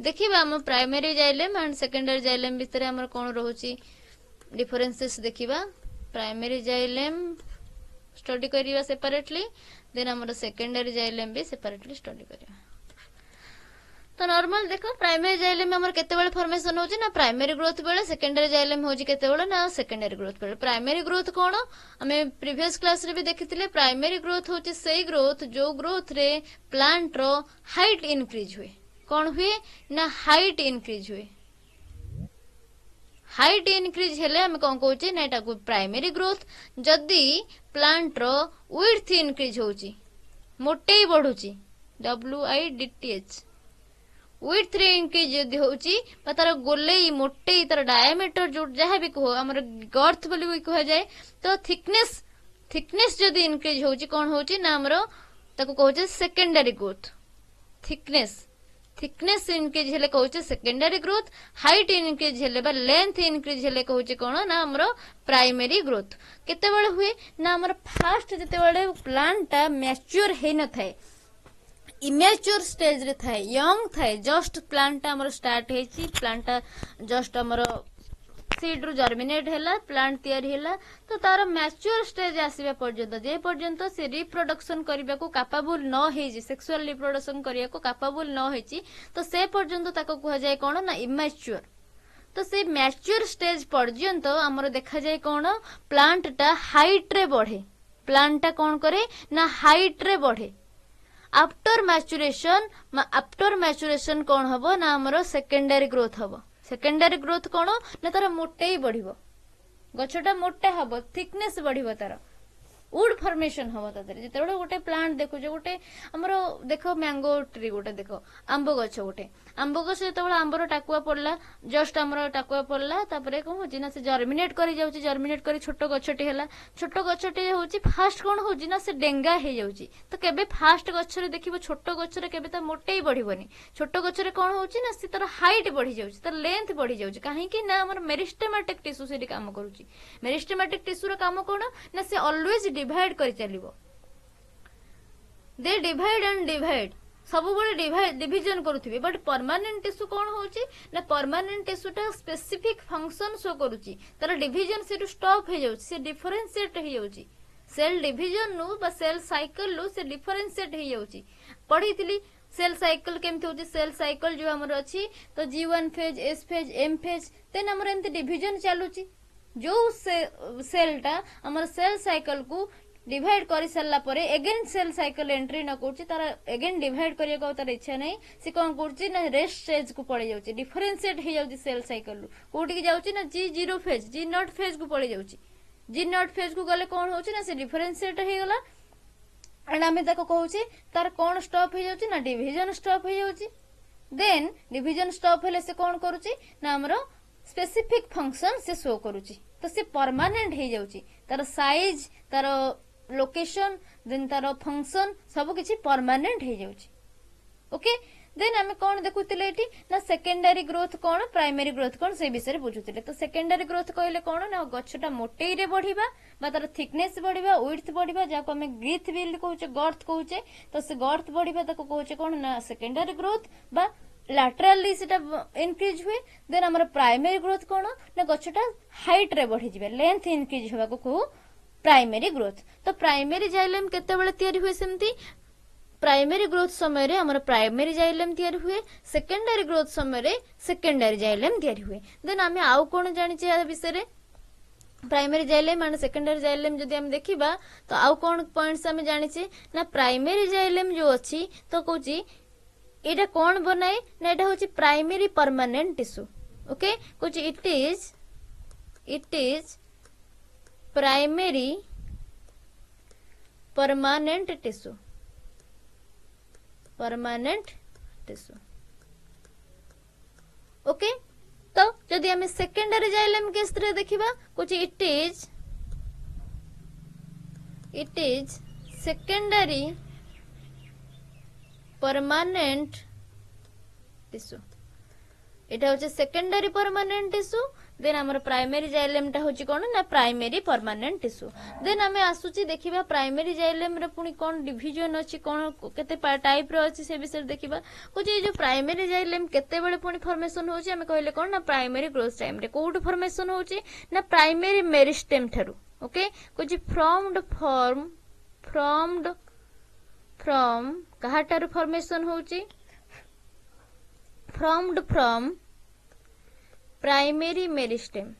देखिबा हम primary xylem and secondary xylem भितर हमर कोन रहउची डिफरेंसेस देखिबा। प्राइमरी जाइलेम स्टडी करिवा सेपरेटली देन हमर सेकेंडरी जाइलेम भी सेपरेटली स्टडी करिवा। तो नॉर्मल देखो प्राइमरी जाइलेम हमर केते बेले फॉर्मेशन होची ना प्राइमरी ग्रोथ बेले सेकेंडरी जाइलेम होची केते बेले ना सेकेंडरी ग्रोथ बेले। प्राइमरी ग्रोथ कोन हमें प्रीवियस क्लास रे भी देखिथिले प्राइमरी ग्रोथ होची सेई ग्रोथ जो ग्रोथ रे प्लांट रो हाइट इंक्रीज हुए। कोन हुए ना हाइट इंक्रीज हुए। हाइट इंक्रीज हेले हम कोन कहूची ना एटा को प्राइमरी ग्रोथ। जदी प्लांट रो विड्थ इंक्रीज होची मोटेई बढ़ुची WIDTH विड्थ रे इंक्रीज जदी होची बा तार गोलेई मोटेई तार डायमीटर जो जहा भी कहो हमर गर्थ बोली भी कह जाए। तो थिकनेस जदी इंक्रीज होची कोन होची ना हमरो ताको कहूचे सेकेंडरी ग्रोथ। थिकनेस इंक्रीज हेले कहूचे सेकेंडरी ग्रोथ। हाइट इंक्रीज हेले बा लेंथ इंक्रीज हेले कहूचे कोन ना हमरो प्राइमरी ग्रोथ। केते बेले हुए ना हमर फास्ट जते बेले प्लांट मैच्योर हे न थाए इमेच्योर स्टेज रे थाए यंग थाए जस्ट प्लांट हमर स्टार्ट हेची प्लांट जस्ट हमर सीड रु जर्मिनेट हैला प्लांट तैयारी हैला। तो तार मैच्योर स्टेज आसीबा पर्यंत जे पर्यंत से रिप्रोडक्शन करबा को कैपेबल न हेजी सेक्सुअल रिप्रोडक्शन करिया को कैपेबल न हेची तो से पर्यंत ताको कह जाय कोन ना इमेच्योर। तो से मैच्योर स्टेज पर्यंत हमर देखा जाय कोन प्लांट टा हाइट रे बढ़े। प्लांट टा कोन करे ना हाइट रे बढ़े। आफ्टर मैच्योरेशन कोन हबो ना हमर सेकेंडरी ग्रोथ हबो। सेकेंडरी ग्रोथ कोन ना तार मोटेई बढ़िबो गछटा मोटा हबो थिकनेस बढ़िबो तार वुड फॉर्मेशन हबो तादरे। जेतेबेले गोटे प्लांट देखो जे गोटे हमरो देखो मैंगो ट्री गोटे देखो आंबो गछ गोटे आंबो गछ जेतेबेले आंबर टाकुआ पड़ला जस्ट हमरो टाकुआ पड़ला तापरे कोन होची ना से जर्मिनेट करी जाउची जर्मिनेट करी छोटो गछटी हैला छोटो गछटी होची फास्ट कोन होची ना से डेंगा हे जाउची। तो केबे फास्ट गछरे देखिबो छोटो गछरे केबे त मोटेई बढ़िबोनी छोटो गछरे कोन होची ना से तार हाइट बढ़ी जाउची तार लेंथ बढ़ी जाउची काहे कि ना हमर मेरिस्टेमेटिक टिश्यू सेडी काम करूची। मेरिस्टेमेटिक टिश्यू रो काम कोन ना से ऑलवेज डिवाइड करि चलिबो। दे डिवाइड एंड डिवाइड सब बड़े डिविजन करुथिबे बट परमानेंट टिश्यू कोन होची ना परमानेंट टिश्यू टा स्पेसिफिक फंक्शन शो करूची तार डिविजन से स्टॉप हे जाउची से डिफरेंशिएट हे जाउची। सेल डिविजन नु बा सेल साइकिल नु से डिफरेंशिएट हे जाउची। पढिथिली सेल साइकिल केमती होची सेल साइकिल जो हमर अछि तो G1 phase S phase M phase तेन हमर एंती डिविजन चालूची। जो सेल टा हमर सेल साइकिल को डिवाइड कर सारा परे अगेन सेल साइकिल एंट्री न करछि तार अगेन डिवाइड करिया को तार इच्छा नै से कोन करछि ना रेस्ट स्टेज को पड़े जाउछि डिफरेंशिएट हे जाउछि सेल साइकिल कोठी के जाउछि ना G0 फेज G0 फेज को पड़े जाउछि G0 फेज को गले कोन होछि ना से डिफरेंशिएट हे गला एंड हमें ताको कहउछि तार कोन स्टॉप हे जाउछि ना डिवीजन स्टॉप हे जाउछि। देन डिवीजन स्टॉप हेले से कोन करूछि ना हमरो स्पेसिफिक फंक्शन से शो करूछि। तो से परमानेंट हे जाउछि तार साइज तार लोकेशन देन तार फंक्शन सब किछि परमानेंट हे जाउछि। ओके देन हमें कोन देखुतिले एठी ना सेकेंडरी ग्रोथ कोन प्राइमरी ग्रोथ कोन से विषय बुझुतिले। तो सेकेंडरी ग्रोथ कहले कोन ना गछटा मोटेई रे बढ़िबा बा तार थिकनेस बढ़िबा विड्थ बढ़िबा जाको हमें ग्रीथ बिल्ड कहउचे गर्थ कहउचे। तो से गर्थ बढ़िबा ताको कहउचे कोन ना सेकेंडरी ग्रोथ बा laterally सेटा इंक्रीज हुए देन हमर प्राइमरी ग्रोथ कोन ना गछटा हाइट रे बढ़ी जिवे लेंथ इंक्रीज होबा को कहू प्राइमरी ग्रोथ। तो प्राइमरी जाइलम केते बेले तयारी हुए सेमती प्राइमरी ग्रोथ समय रे हमर प्राइमरी जाइलम तयारी हुए सेकेंडरी ग्रोथ समय रे सेकेंडरी जाइलम तयारी हुए। देन आमे आउ कोन जानि छै आ विषय रे primary xylem and secondary xylem जदि हम देखिबा तो आउ कोन पॉइंट्स हम जानि छै ना प्राइमरी जाइलेम जो अछि तो कहूची एटा कोन बनाए ना एटा होची प्राइमरी परमानेंट टिश्यू। ओके कहूची it is primary permanent tissue okay. तो जदि हमें सेकेंडरी जाइलम केस रे देखिबा कुछ it is secondary permanent tissue एटा होचे सेकेंडरी परमानेंट टिश्यू। देन हमर प्राइमरी जाइलम टा होची कोन ना प्राइमरी परमानेंट टिश्यू। देन हमें आसुची देखिबा प्राइमरी जाइलम रे पुनी कोन डिवीजन अछि कोन केते टाइप रे अछि से विषय देखिबा कुछ ए जो प्राइमरी जाइलम केते बेले पुनी फॉर्मेशन होची हमें कहले कोन ना प्राइमरी ग्रोथ टाइम रे कोड फॉर्मेशन होची ना प्राइमरी मेरिस्टेम थारु। ओके कुछ फ्रॉम्ड फ्रॉम कहाटार फॉर्मेशन होची फ्रॉम्ड फ्रॉम प्राइमरी मेरिस्टेम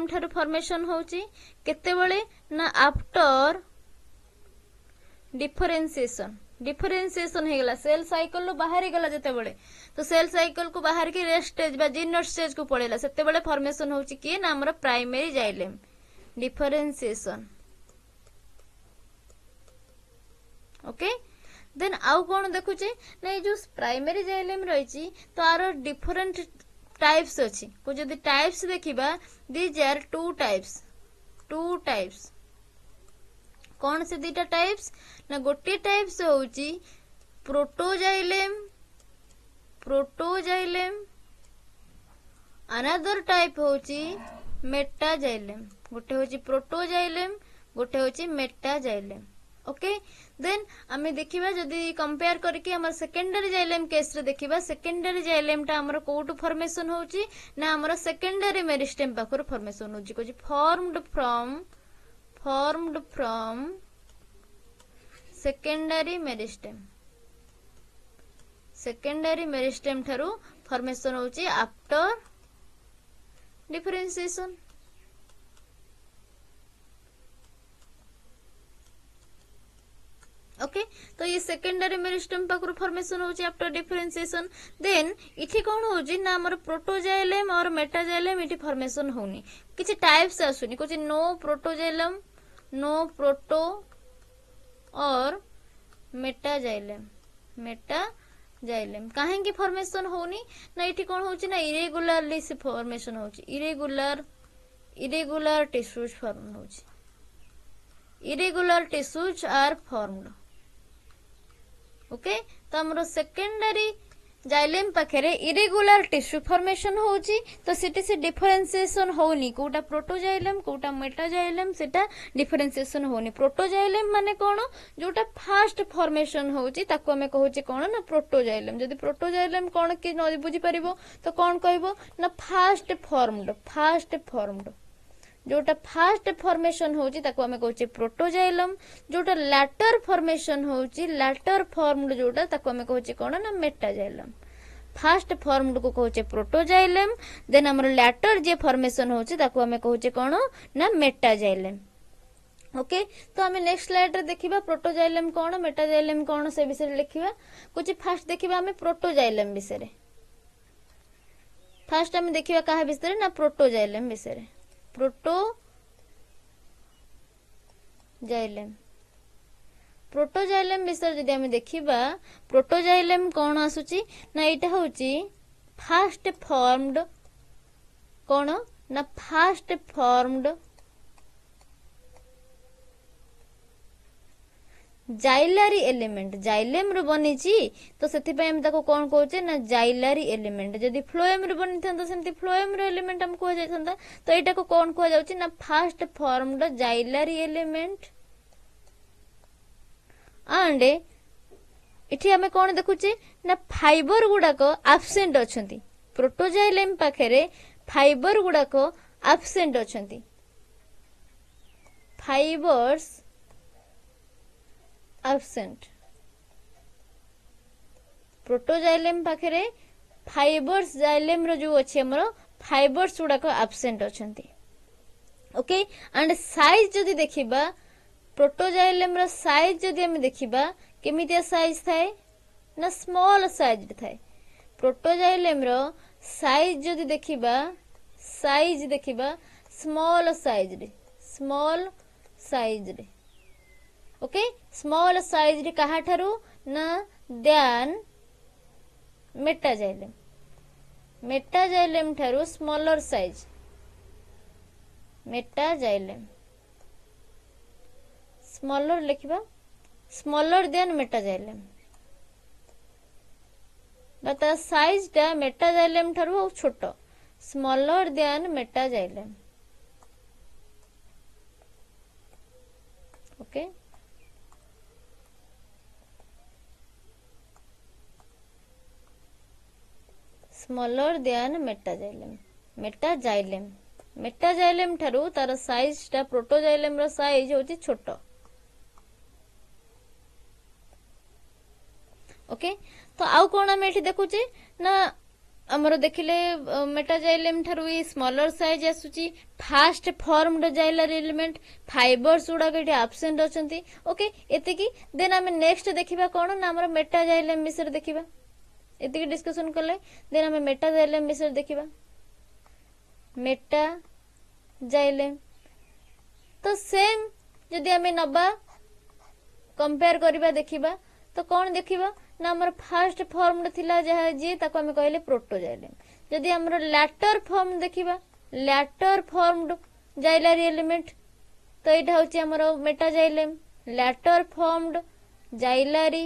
ठारू फॉर्मेशन होची केते बेले ना आफ्टर डिफरेंशिएशन हे गला सेल साइकिल लो बाहर गला जते बेले तो सेल साइकिल को बाहर की रेस्ट स्टेज बा जीनोट स्टेज को पळेला सेते बेले फॉर्मेशन होची की ना हमर primary xylem differentiation. Okay then आउ कोन देखुचे नै जो प्राइमरी जाइलेम रहिची तो आरो डिफरेंट टाइप्स अछि को जदी टाइप्स देखिबा दीज आर टू टाइप्स कोन से दीटा टाइप्स ना गोटे टाइप्स होची प्रोटोजाइलेम अनदर टाइप होची मेटाजाइलेम गोटे होची प्रोटोजाइलेम गोटे होची मेटाजाइलेम। ओके देन आमे देखिबा जदी कंपेयर करके हमर सेकेंडरी जाइलेम केस रे देखिबा सेकेंडरी जाइलेम टा हमर कोड फॉर्मेशन होची ना हमर सेकेंडरी मेरिस्टेम पाखर फॉर्मेशन होची Kochi formed from secondary meristem Tharu formation होची आफ्टर डिफरेंशिएशन। ओके तो ये सेकेंडरी मेरिस्टेम पाखर फॉर्मेशन होची आफ्टर डिफरेंशिएशन। देन इठी कोन होची ना हमर प्रोटोजाइलेम और मेटाजाइलेम इठी फॉर्मेशन होनी किछि टाइप्स आसुनी कुछ नो प्रोटोजाइलेम और मेटाजाइलेम काहे की फॉर्मेशन होनी ना इठी कोन होची ना इरेगुलरली से फॉर्मेशन होची इरेगुलर टिश्यूज फॉर्म होची irregular tissues are formed। Okay तो हमरो सेकेंडरी जाइलेम पाखरे इरेगुलर टिश्यू फॉर्मेशन होची तो सिटी से डिफरेंशिएशन होनी कोटा प्रोटोजाइलेम कोटा मेटाजाइलेम सेटा डिफरेंशिएशन होनी। प्रोटोजाइलेम माने कोन जोटा फास्ट फॉर्मेशन होची ताको हमें कहूची कोन ना प्रोटोजाइलेम। जदी प्रोटोजाइलेम कोन कि न बुझी परिबो तो कोन कहबो ना फास्ट फॉर्म्ड जोटा फास्ट फॉर्मेशन होची ताको हमें कहूची प्रोटोजाइलम जोटा लैटर फॉर्मेशन होची लैटर फॉर्म्ड जोटा ताको हमें कहूची कोन ना मेटाजाइलम। फास्ट फॉर्म्ड को कहूचे प्रोटोजाइलम देन हमर लैटर जे फॉर्मेशन होची ताको हमें कहूची कोन ना मेटाजाइलम। ओके तो हमें नेक्स्ट स्लाइड रे देखिबा प्रोटोजाइलम कोन मेटाजाइलम कोन से विषय लिखिबा कुछ फास्ट देखिबा हमें प्रोटोजाइलम विषय रे फास्ट हमें देखिबा काहे विषय रे ना प्रोटोजाइलम विषय रे प्रोटोजाइलम विषय जदि हमें देखिबा प्रोटोजाइलम कोन आसुची ना एटा होची फास्ट फॉर्म्ड कोन ना फास्ट फॉर्म्ड जाइलारी एलिमेंट जाइलेम रो बनिची तो सेति पय हम ताको कोन कहूचे ना जाइलारी एलिमेंट जदी फ्लोएम रो बनि थंदा सेमति फ्लोएम रो एलिमेंट हम कह जाय थंदा तो एटा को कोन कह जाउची ना फास्ट फॉर्म्ड जाइलारी एलिमेंट एंड इठी आमे कौन देखुचे ना फाइबर गुड़ाक आब्सेंट अछंती प्रोटोजाइलेम पाखरे फाइबर गुड़ाक आब्सेंट अछंती फाइबर्स आब्सेंट प्रोटोजाइलेम पाखरे फाइबर्स जाइलेम रो जो अछि हमरो fibres गुड़ाक absent अछंती okay and size जदि देखिबा प्रोटोजाइलेम रो साइज जदि हम देखिबा केमितिया साइज थाए ना स्मॉल साइज थाए प्रोटोजाइलेम रो साइज जदि देखिबा स्मॉल साइज रे ओके स्मॉल साइज रे कहा ठारू ना देन मेटाजाइलेम ठारू स्मॉलर साइज मेटाजाइलेम स्मॉलर लिखिबा स्मॉलर देन मेटाजाइलेम बता साइज टा मेटाजाइलेम ठारू छोटो smaller than metaxylem okay smaller than metaxylem ठारू तार साइज टा प्रोटोजाइलेम रो साइज होची छोटो ओके तो आउ कोन हम एठी देखुचे ना हमरो देखिले मेटाजाइलेम ठारू ई स्मॉलर साइज आसुची फास्ट फॉर्मड जाइलर एलिमेंट फाइबर्स गुडा के एब्सेंट अछंती ओके एतिकी देन हम नेक्स्ट देखिबा कोन ना हमरो मेटाजाइलेम विषय देखिबा एतिकी डिस्कशन करले देन हम मेटाजाइलेम विषय देखिबा मेटाजाइलेम तो सेम जदि हमें नबा कंपेयर करबा देखिबा तो कौन देखिबा ना हमर फर्स्ट फॉर्म थिला जहा जे ताको हम कहले प्रोटोजाइलेम जदि हमर लैटर फॉर्म देखिबा लैटर फॉर्मड जाइलर एलिमेंट तो एटा होची हमर मेटाजाइलेम लैटर फॉर्मड जाइलरी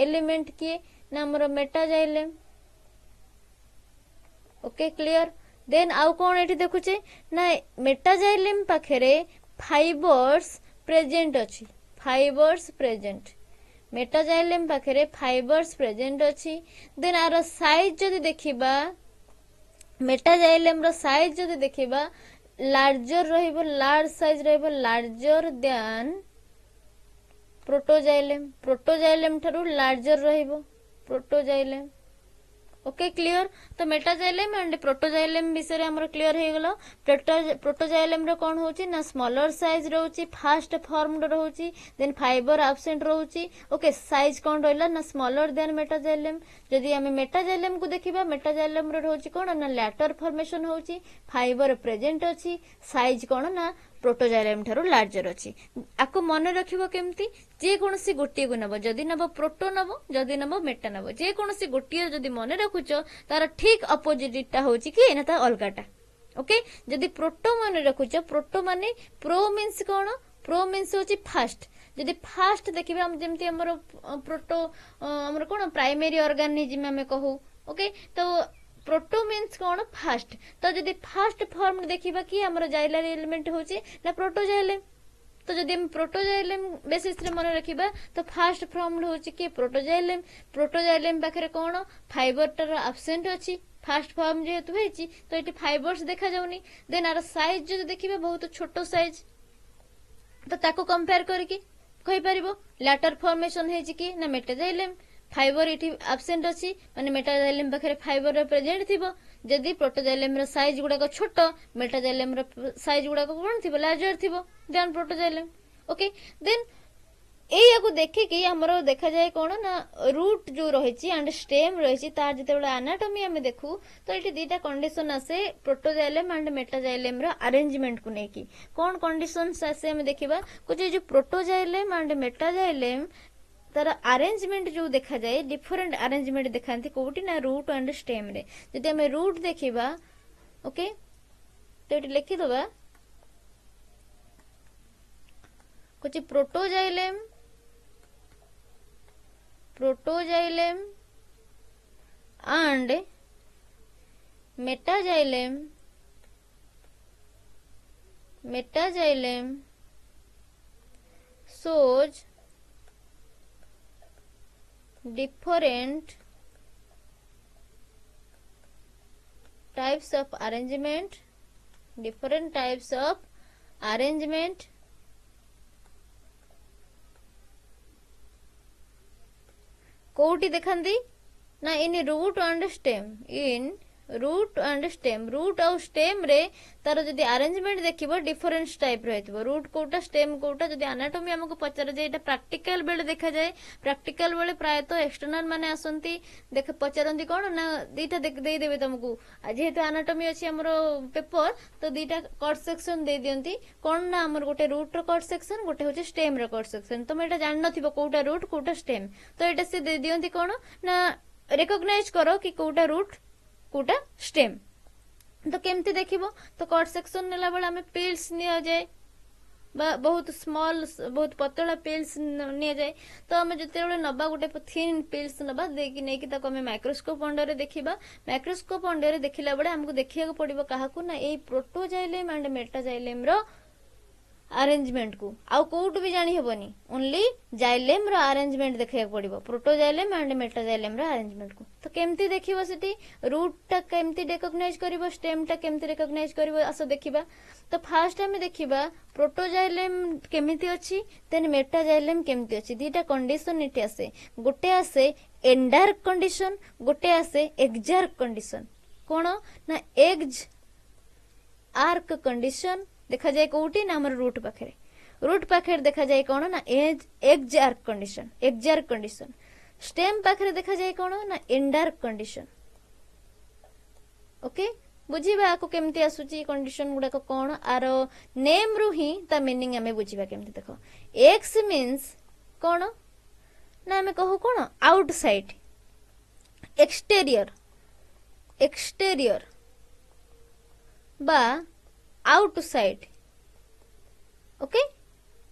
एलिमेंट किए ना हमर मेटाजाइलेम ओके क्लियर देन आउ कोन एठी देखुचे ना मेटाजाइलेम पाखरे फाइबर्स प्रेजेंट अछि फाइबर्स प्रेजेंट मेटाजाइलेम पाखरे फाइबर्स प्रेजेंट अछि देन आर साइज जदि देखिबा मेटाजाइलेम रो साइज जदि देखिबा लार्जर रहिबो लार्ज साइज रहिबो लार्जर देन प्रोटोजाइलेम ठारू लार्जर रहिबो प्रोटोजाइलेम ओके क्लियर तो मेटाजाइलेम एंड प्रोटोजाइलेम विषय रे हमर क्लियर हे गेलो प्रोटोजाइलेम रो कोन होची ना स्मॉलर साइज रहउची फास्ट फॉर्मड रहउची देन फाइबर एब्सेंट रहउची ओके साइज कोन रहला ना स्मॉलर देन मेटाजाइलेम जदी हमें मेटाजाइलेम को देखिबा मेटाजाइलेम रो रहउची कोन ना लैटर फॉर्मेशन होउची फाइबर प्रेजेंट अछि साइज कोन ना प्रोटोजाइलेम ठारू लार्जर अछि आको मन रखिबो केमती जे कोनसी गोटी को नबो जदी नबो प्रोटो नबो जदी नबो मेटा नबो जे कोनसी गोटी जदी मन रखुचो तार ठीक अपोजिट टा होची कि ना ता अलगाटा ओके जदी प्रोटो मन रखुचो प्रोटो माने प्रो मींस कोन प्रो मींस होची फास्ट जदी फास्ट देखिबे हम जेमती हमर प्रोटो हमर कोन प्राइमरी ऑर्गेनिज्म हमें कहू ओके तो प्रोटो मीन्स कौन फास्ट तो जदि फास्ट फॉर्म देखिबा कि हमर जाइलर एलिमेंट होची ना प्रोटोजाइलेम तो जदि हम प्रोटोजाइलेम बेसिस रे मन रखिबा तो फास्ट फॉर्म होची कि प्रोटोजाइलेम पाखरे कौन फाइबर टर एब्सेंट अछि फास्ट फॉर्म जेतु हेची तो एटी फाइबर्स देखा जाउनी देन आर साइज जो देखिबा बहुत छोटो साइज तो ताको कंपेयर करके कहि परिबो लैटर फॉर्मेशन हेची कि ना मेटाजाइलेम फाइबर इठी एब्सेंट अछि माने मेटाजाइलेम पाखरे फाइबर प्रेजेंट थिबो जदी प्रोटोजाइलेम रो साइज गुडा को छोटो मेटाजाइलेम रो साइज गुडा को कोन थिबो लार्जर थिबो देन प्रोटोजाइलेम ओके देन एया को देखि कि हमरो देखा जाय कोन ना रूट जो रहिछि एंड स्टेम रहिछि तार जते बेला एनाटॉमी हमें देखू तो एठी दीटा कंडीशन आसे प्रोटोजाइलेम एंड मेटाजाइलेम रो अरेंजमेंट को नेकी कोन कंडीशंस आसे हमें देखिबा कुछ जो प्रोटोजाइलेम एंड मेटाजाइलेम तार अरेंजमेंट जो देखा जाए डिफरेंट अरेंजमेंट देखांती कोठी ना रूट एंड स्टेम रे जदि हमें रूट देखिबा ओके तो एटी लिखि दबा कुछ protoxylem and metaxylem shows different types of arrangement, different types of arrangement कोउटी देखंदी ना in root and stem, in root and stem, root और स्टेम रे तार जदि अरेंजमेंट देखिबो डिफरेंस टाइप रहइतबो, रूट कोटा स्टेम कोटा। जदि एनाटॉमी हमको पचार जाए एटा प्रैक्टिकल बेले देखा जाए, प्रैक्टिकल बेले प्राय तो एक्सटर्नल माने आसंती देख पचारंती कोन ना दीटा दे देबे तुमको। जेहेतु एनाटॉमी अछि हमरो पेपर तो दीटा कट सेक्शन दे दियंती कोन ना हमर गोटे रूट रो कट सेक्शन, गोटे होचे स्टेम रो कट सेक्शन। तुम एटा जान नथिबो कोटा रूट कोटा स्टेम, तो एटा से दे दियंती कोन ना रिकॉग्नाइज करो कि कोटा रूट कोटा स्टेम। तो केमती देखिबो तो कट सेक्शन नेला बेला हमें पिल्स निया जाए बा बहुत स्मॉल बहुत पतला पिल्स निया जाए। तो हमें जते बेले नबा गोटे थिन पिल्स नबा देकी नै कि ताको हमें माइक्रोस्कोप अंडर रे देखिबा। माइक्रोस्कोप अंडर रे देखिला बेले हमको देखिया को पड़िबो काहाकू ना ए प्रोटोजाइलेम एंड मेटाजाइलेम रो अरेंजमेंट को। आउ कोउट भी जानी हेबनी, ओनली जाइलेम रो अरेंजमेंट देखिया पड़िबो, प्रोटोजाइलेम एंड मेटाजाइलेम रो अरेंजमेंट को। तो केमती देखिबो सेठी रूट टा केमती रिकॉग्नाइज करिवो, स्टेम टा केमती रिकॉग्नाइज करिवो, आसो देखिबा। तो फास्ट हमें देखिबा प्रोटोजाइलेम केमिति अछि, देन मेटाजाइलेम केमिति अछि। दीटा कंडीशन इटे आसे, गोटे आसे एंडार्क कंडीशन, गोटे आसे एक्जार्क कंडीशन। कोन ना एग्ज आर्क कंडीशन देखा जाए कोउटी ना हमर रूट पाखरे, रूट पाखरे देखा जाए कोन ना exarch condition, exarch condition. Stem पाखरे देखा जाए कोन ना एंडार्क कंडीशन। ओके बुझीबा आको केमती आसुची कंडीशन गुडा को कोन आरो नेम रु ही ता मीनिंग हमें बुझीबा केमती। देखो एक्स मीन्स कोन ना हमें कहू कोन आउटसाइड, एक्सटेरियर, एक्सटेरियर बा आउटसाइड। ओके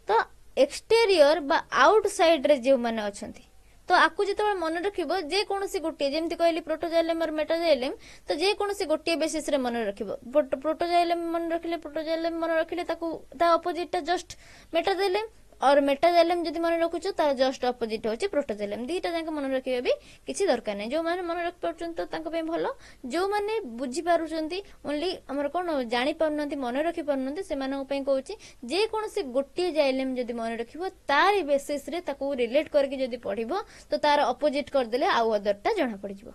तो एक्सटेरियर बा आउटसाइड रे जे माने अछंती तो आकु जेतबे मन रखिबो जे कोनोसी गोटे जेमति कहली प्रोटोजाइलेम और मेटाजाइलेम, तो जे कोनोसी गोटे बेसिस रे मन रखिबो। प्रोटोजाइलेम मन रखिले, प्रोटोजाइलेम मन रखिले ताकू ता ऑपोजिट ता जस्ट मेटाजाइलेम, और मेटाजाइलेम जदि मन रखुचो ता जस्ट ऑपोजिट होची प्रोटोजाइलेम। दीटा जाके मन रखिबे भी किछि दरकार नै। जो माने मन रख परचन तो तांको पे भलो, जो माने बुझी पारुचंती ओनली हमर कोन जानि पारुनंती मन रखि पारुनंती से मानक पे कहूची जे कोनोसी गोटे जाइलेम जदि मन रखिबो तार बेसिस रे ताकू रिलेट करके जदि पढिबो तो तार ऑपोजिट कर देले आउ अदरटा जणा पडिजबो।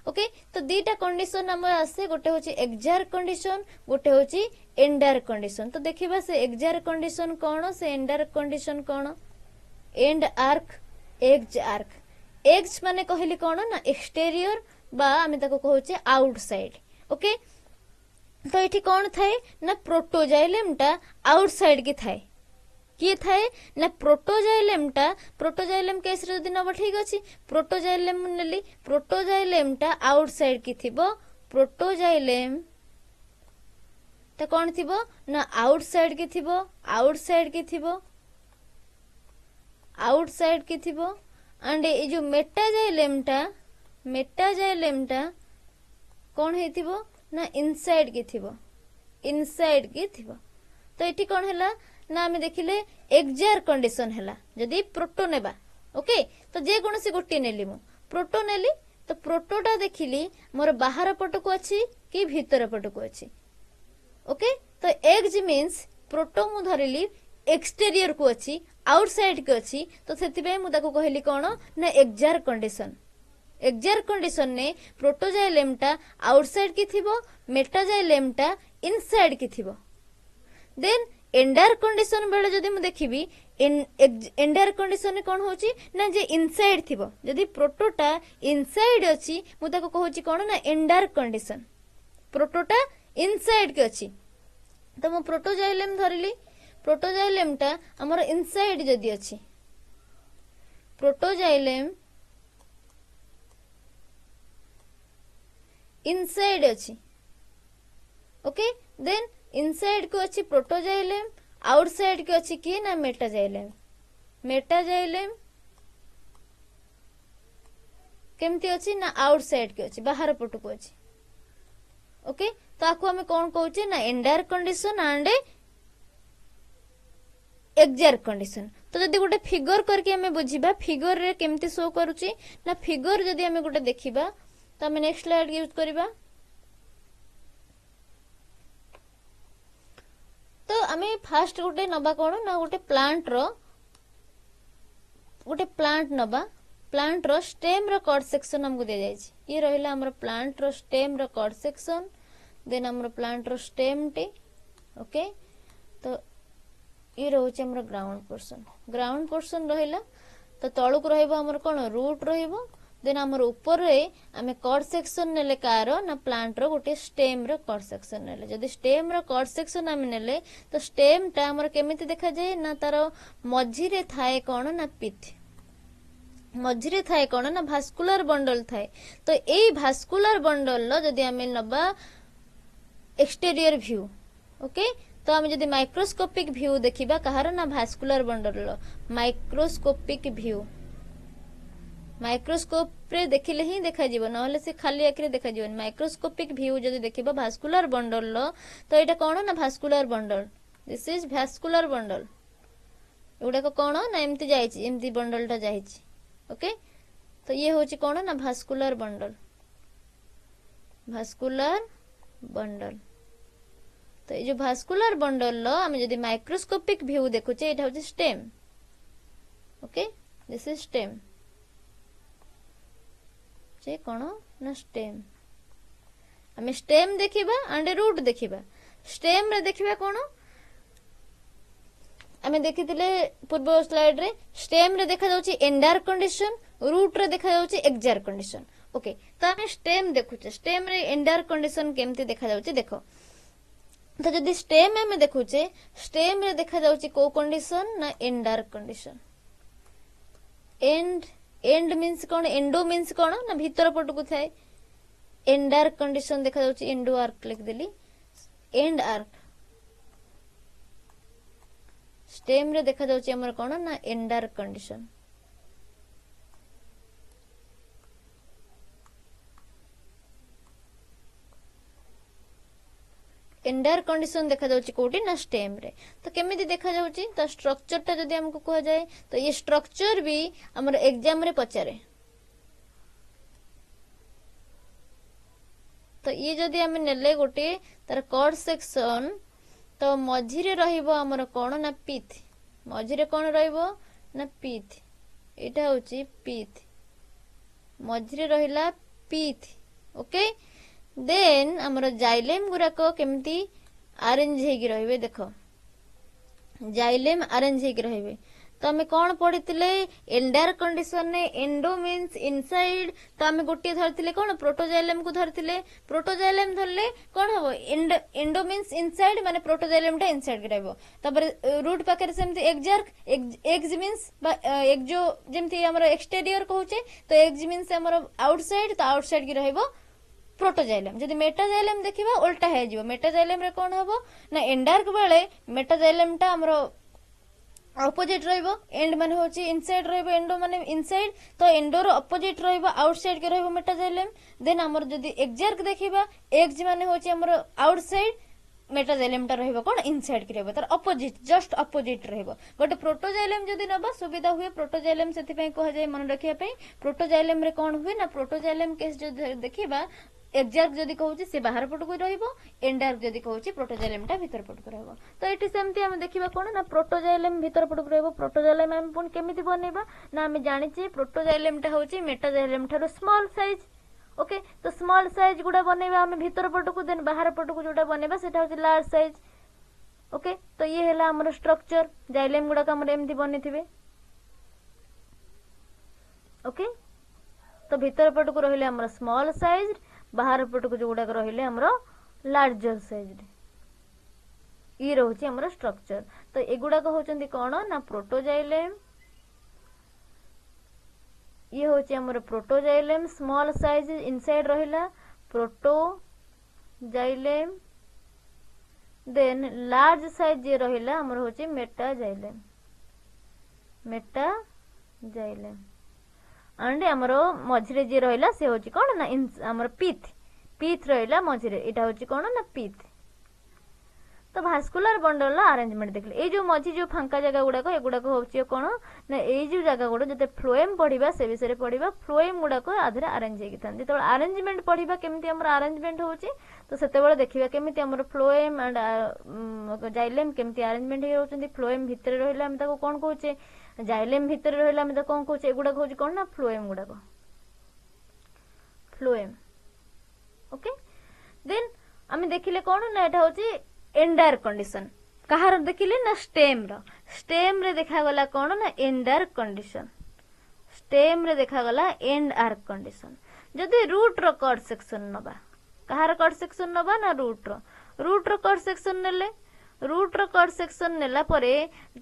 ओके तो दीटा कंडीशन हम आसे, गोटे होची एक्जार्क कंडीशन, गोटे होची एंडार्क कंडीशन। तो देखिबा से एक्जार्क कंडीशन कोन, से एंडार्क कंडीशन कोन। And arc, aches arc. Aches माने कहली कोन ना एक्सटेरियर बा आमे ताको कहूचे आउटसाइड। ओके तो एठी कोन थाए ना प्रोटोजाइलेम टा आउटसाइड की थाए, किए थाए ना प्रोटोजाइलेम टा। प्रोटोजाइलेम केस रे दिन ठीक अछि, प्रोटोजाइलेम नेली, प्रोटोजाइलेम टा आउटसाइड की थिबो। प्रोटोजाइलेम ता कोन थिबो ना आउटसाइड की थिबो, आउटसाइड की थिबो, आउटसाइड की थिबो। एंड ए जो मेटाजाइलेम टा, मेटाजाइलेम टा कोन हेतिबो ना इनसाइड की थिबो, इनसाइड की थिबो। तो एठी कोन हला ना हमें देखिले एक्जार्क कंडीशन हला जदि प्रोटो नेबा। ओके तो जे कोनोसी गोटी नेली मु प्रोटो नेली, तो प्रोटोटा देखिली मोर बाहर पटको अछि कि भीतर पटको अछि। ओके तो एग्ज मीन्स प्रोटो मु धरिली एक्सटेरियर को अछि, आउटसाइड को अछि, तो सेति बे मु ताको कहली कोन ना एक्जार्क कंडीशन। एक्जार्क कंडीशन ने प्रोटोजाइलेम टा आउटसाइड की थिबो, मेटाजाइलेम टा इनसाइड की थिबो। देन एंडार्क कंडीशन बेले जदि मु देखिबी एंडार्क कंडीशन कोन होची ना जे इनसाइड थिबो। जदि प्रोटोटा इनसाइड अछि मु ताको कहूची कोन ना एंडार्क कंडीशन, प्रोटोटा इनसाइड के अछि। तो मु प्रोटोजाइलेम धरिली, प्रोटोजाइलेम टा हमर इनसाइड जदि अछि, प्रोटोजाइलेम इनसाइड अछि। ओके देन इनसाइड को अछि प्रोटोजाइलेम, आउटसाइड को अछि कि ना मेटाजाइलेम। मेटाजाइलेम केमती अछि ना आउटसाइड के अछि, बाहर पटु को अछि। ओके तो आको हमें कोन कहूचे ना एंडार्क कंडीशन एंड एक्जार्क कंडीशन। तो जदि गोटे फिगर करके आमे बुझिबा फिगर रे केमती शो करूची ना फिगर जदि आमे गोटे देखिबा तो आमे नेक्स्ट स्लाइड यूज करबा। तो आमे फास्ट गोटे नबा कोन ना गोटे प्लांट नबा प्लांट रो स्टेम रो कट सेक्शन हमको दे जाय छी। ये रहिला हमर प्लांट रो स्टेम रो कट सेक्शन देन हमर प्लांट रो स्टेम टी ओके। तो ये रोचे हमर ग्राउंड पोर्शन रहिला तो तळुक रहइबो हमर कोन रूट रहइबो देन हमर ऊपर रे आमे कट सेक्शन नेले कार ना प्लांट रो गोटे स्टेम रो कट सेक्शन नेले जदी स्टेम रो कट सेक्शन आमे नेले तो स्टेम टा हमर केमिति देखा जाय ना तारो मझी रे थाए कोन ना पिथ मझी रे थाए कोन ना भास्कुलर बंडल थाए। तो एई भास्कुलर बंडल लो जदी आमे नबा एक्सटीरियर व्यू ओके। तो आमे जदी माइक्रोस्कोपिक व्यू देखिबा कहार ना भास्कुलर बंडल लो माइक्रोस्कोपिक व्यू माइक्रोस्कोप रे देखिले ही देखा जीव नहले से खाली आखिरे देखा जीवन। माइक्रोस्कोपिक व्यू जदी देखिबा भास्कुलर बंडल लो तो एटा कोन ना vascular bundle this is vascular bundle एउडा को कोन ना एम्ति जाईची एम्ति बंडल टा जाईची ओके। तो ये होची कोन ना भास्कुलर बंडल। तो ये जो भास्कुलर बंडल लो आमे जदी माइक्रोस्कोपिक व्यू देखुचे एटा होची stem okay this is stem जे कोन ना स्टेम। आमे स्टेम देखिबा एंड रूट देखिबा। स्टेम रे देखिबा कोन आमे देखितिले पूर्व स्लाइड रे स्टेम रे देखा जाउची एंडार कंडीशन रूट रे देखा जाउची एक्जार कंडीशन ओके। तो आमे स्टेम देखुचे स्टेम रे एंडार कंडीशन केमती देखा जाउची देखो। तो जदी स्टेम में देखुचे स्टेम रे देखा जाउची को कंडीशन ना एंडार कंडीशन एंड मींस कोन एंडो मींस कोन ना भीतर पटकु थाए एंडार कंडीशन देखा जाउची एंडो आर्क लिख देली एंड आर्क स्टेम रे देखा जाउची हमर कोन ना एंडार कंडीशन। एंडार कंडीशन देखा जाउची कोटी ना स्टेम रे। तो केमिति देखा जाउची तो स्ट्रक्चर टा जदी हमको कहा जाए तो ये स्ट्रक्चर भी हमर एग्जाम रे पचारे। तो ये जदी हम नेले गोटे तार कट सेक्शन तो मझी रे रहिबो हमर कोन ना पीथ मझी रे कोन रहिबो ना पीथ एटा होची पीथ मझी रे रहिला पीथ ओके। देन हमर जाइलेम गुरा को केमती अरेंज हेगी रहिबे देखो जाइलेम अरेंज हेगी रहिबे। तो हमें कौन पढ़ीतिले एंडार कंडीशन ने एंडो मींस इनसाइड तो हमें गोटे धरतिले कौन प्रोटोजाइलम को धरतिले प्रोटोजाइलम धरले कौन हबो एंडो मींस इनसाइड माने प्रोटोजाइलम टा इनसाइड के रहबो। तबर रूट पाकर सेमती एक्जार्क एक्स मींस एक जो जेमती हमर एक्सटीरियर कहूचे तो एक्स मींस हमर आउटसाइड तो आउटसाइड की रहबो प्रोटोजाइलम। जदि मेटाजाइलम देखिबा उल्टा हे जिवो मेटाजाइलम रे कोन हबो ना एंडार्क बेले मेटाजाइलम टा हमरो ऑपोजिट रहइबो एंड माने होची इनसाइड रहइबो एंडो माने इनसाइड तो एंडो रो ऑपोजिट रहइबो आउटसाइड के रहइबो मेटाजाइलम। देन हमर जदि एक्जार्क देखिबा एक्स माने होची हमरो आउटसाइड मेटाजाइलम टा रहइबो कोन इनसाइड के रहइबो तार ऑपोजिट जस्ट ऑपोजिट रहइबो। गोटे प्रोटोजाइलम जदि नबा सुविधा हुए प्रोटोजाइलम सेति पई कह जाय मन रखिया पई प्रोटोजाइलम रे कोन हुए ना प्रोटोजाइलम केस जो देखिबा एक्जार्क जदि कहूची से बाहर पटको रहइबो एंडार्क जदि कहूची प्रोटोजाइलम टा भीतर पटको रहइबो। तो एठी सेमती हम देखिबा कोन ना प्रोटोजाइलम भीतर पटको रहइबो। प्रोटोजाइलम हम पुन केमिति बनेबा ना हम जानि छी प्रोटोजाइलम टा होची मेटाजाइलम ठारो स्मॉल साइज ओके। तो स्मॉल साइज गुडा बनेबा हम भीतर पटको देन बाहर पटको जोटा बनेबा सेटा होची लार्ज साइज ओके। तो ये हैला हमर स्ट्रक्चर जाइलम गुडा हमर एमति बनिथिबे ओके। तो भीतर पटको रहिले हमर स्मॉल साइज बाहर पटको जो गुडा रहिले हमरो लार्जर साइज रे ई रहउची हमरो स्ट्रक्चर। तो एगुडा को होचंदी कोन ना प्रोटोजाइलम ये होची हमरो प्रोटोजाइलम स्मॉल साइज इनसाइड रहिला प्रोटोजाइलम देन लार्ज साइज जे रहिला हमरो होची मेटाजाइलम एंड हमरो मझरे जे रहिला से होची कोन ना हमरो पीथ रहिला मझरे एटा होची कोन ना पीथ। तो भास्कुलार बंडल अरेंजमेंट देखले ए जो मझी जो फांका जगह गुड़ाक एगुड़ाक होची कौन ना ये जो जगह गुड़ा जो फ्लोएम पढ़ा से विषय पढ़ा फ्लोएम गुड़ाक आधे अरेंज होती जो अरेंजमेंट पढ़ा केमी अरेंजमेंट होची तो से देखा केमी फ्लोएम एंड जाइलेम केमी अरेंजमेंट हो फ्लोएम भितर रहा आम कौन कहे जाइलेम भितर रहा आम कौन कहे एगुड़ाक हूँ कौन ना फ्लोएम गुड़ाक फ्लोएम ओके देन आम देखिले कौन ना यहाँ हूँ एंडार कंडीशन कहार देखिले ना स्टेम रे देखा कौन ना एंडार कंडीशन स्टेम रे देखा एंड आर कंडीशन जदि रूट रो कट सेक्शन नबा कहार कट सेक्शन नबा ना रूट रो कट सेक्शन नेले रूट रो कट सेक्शन नेला परे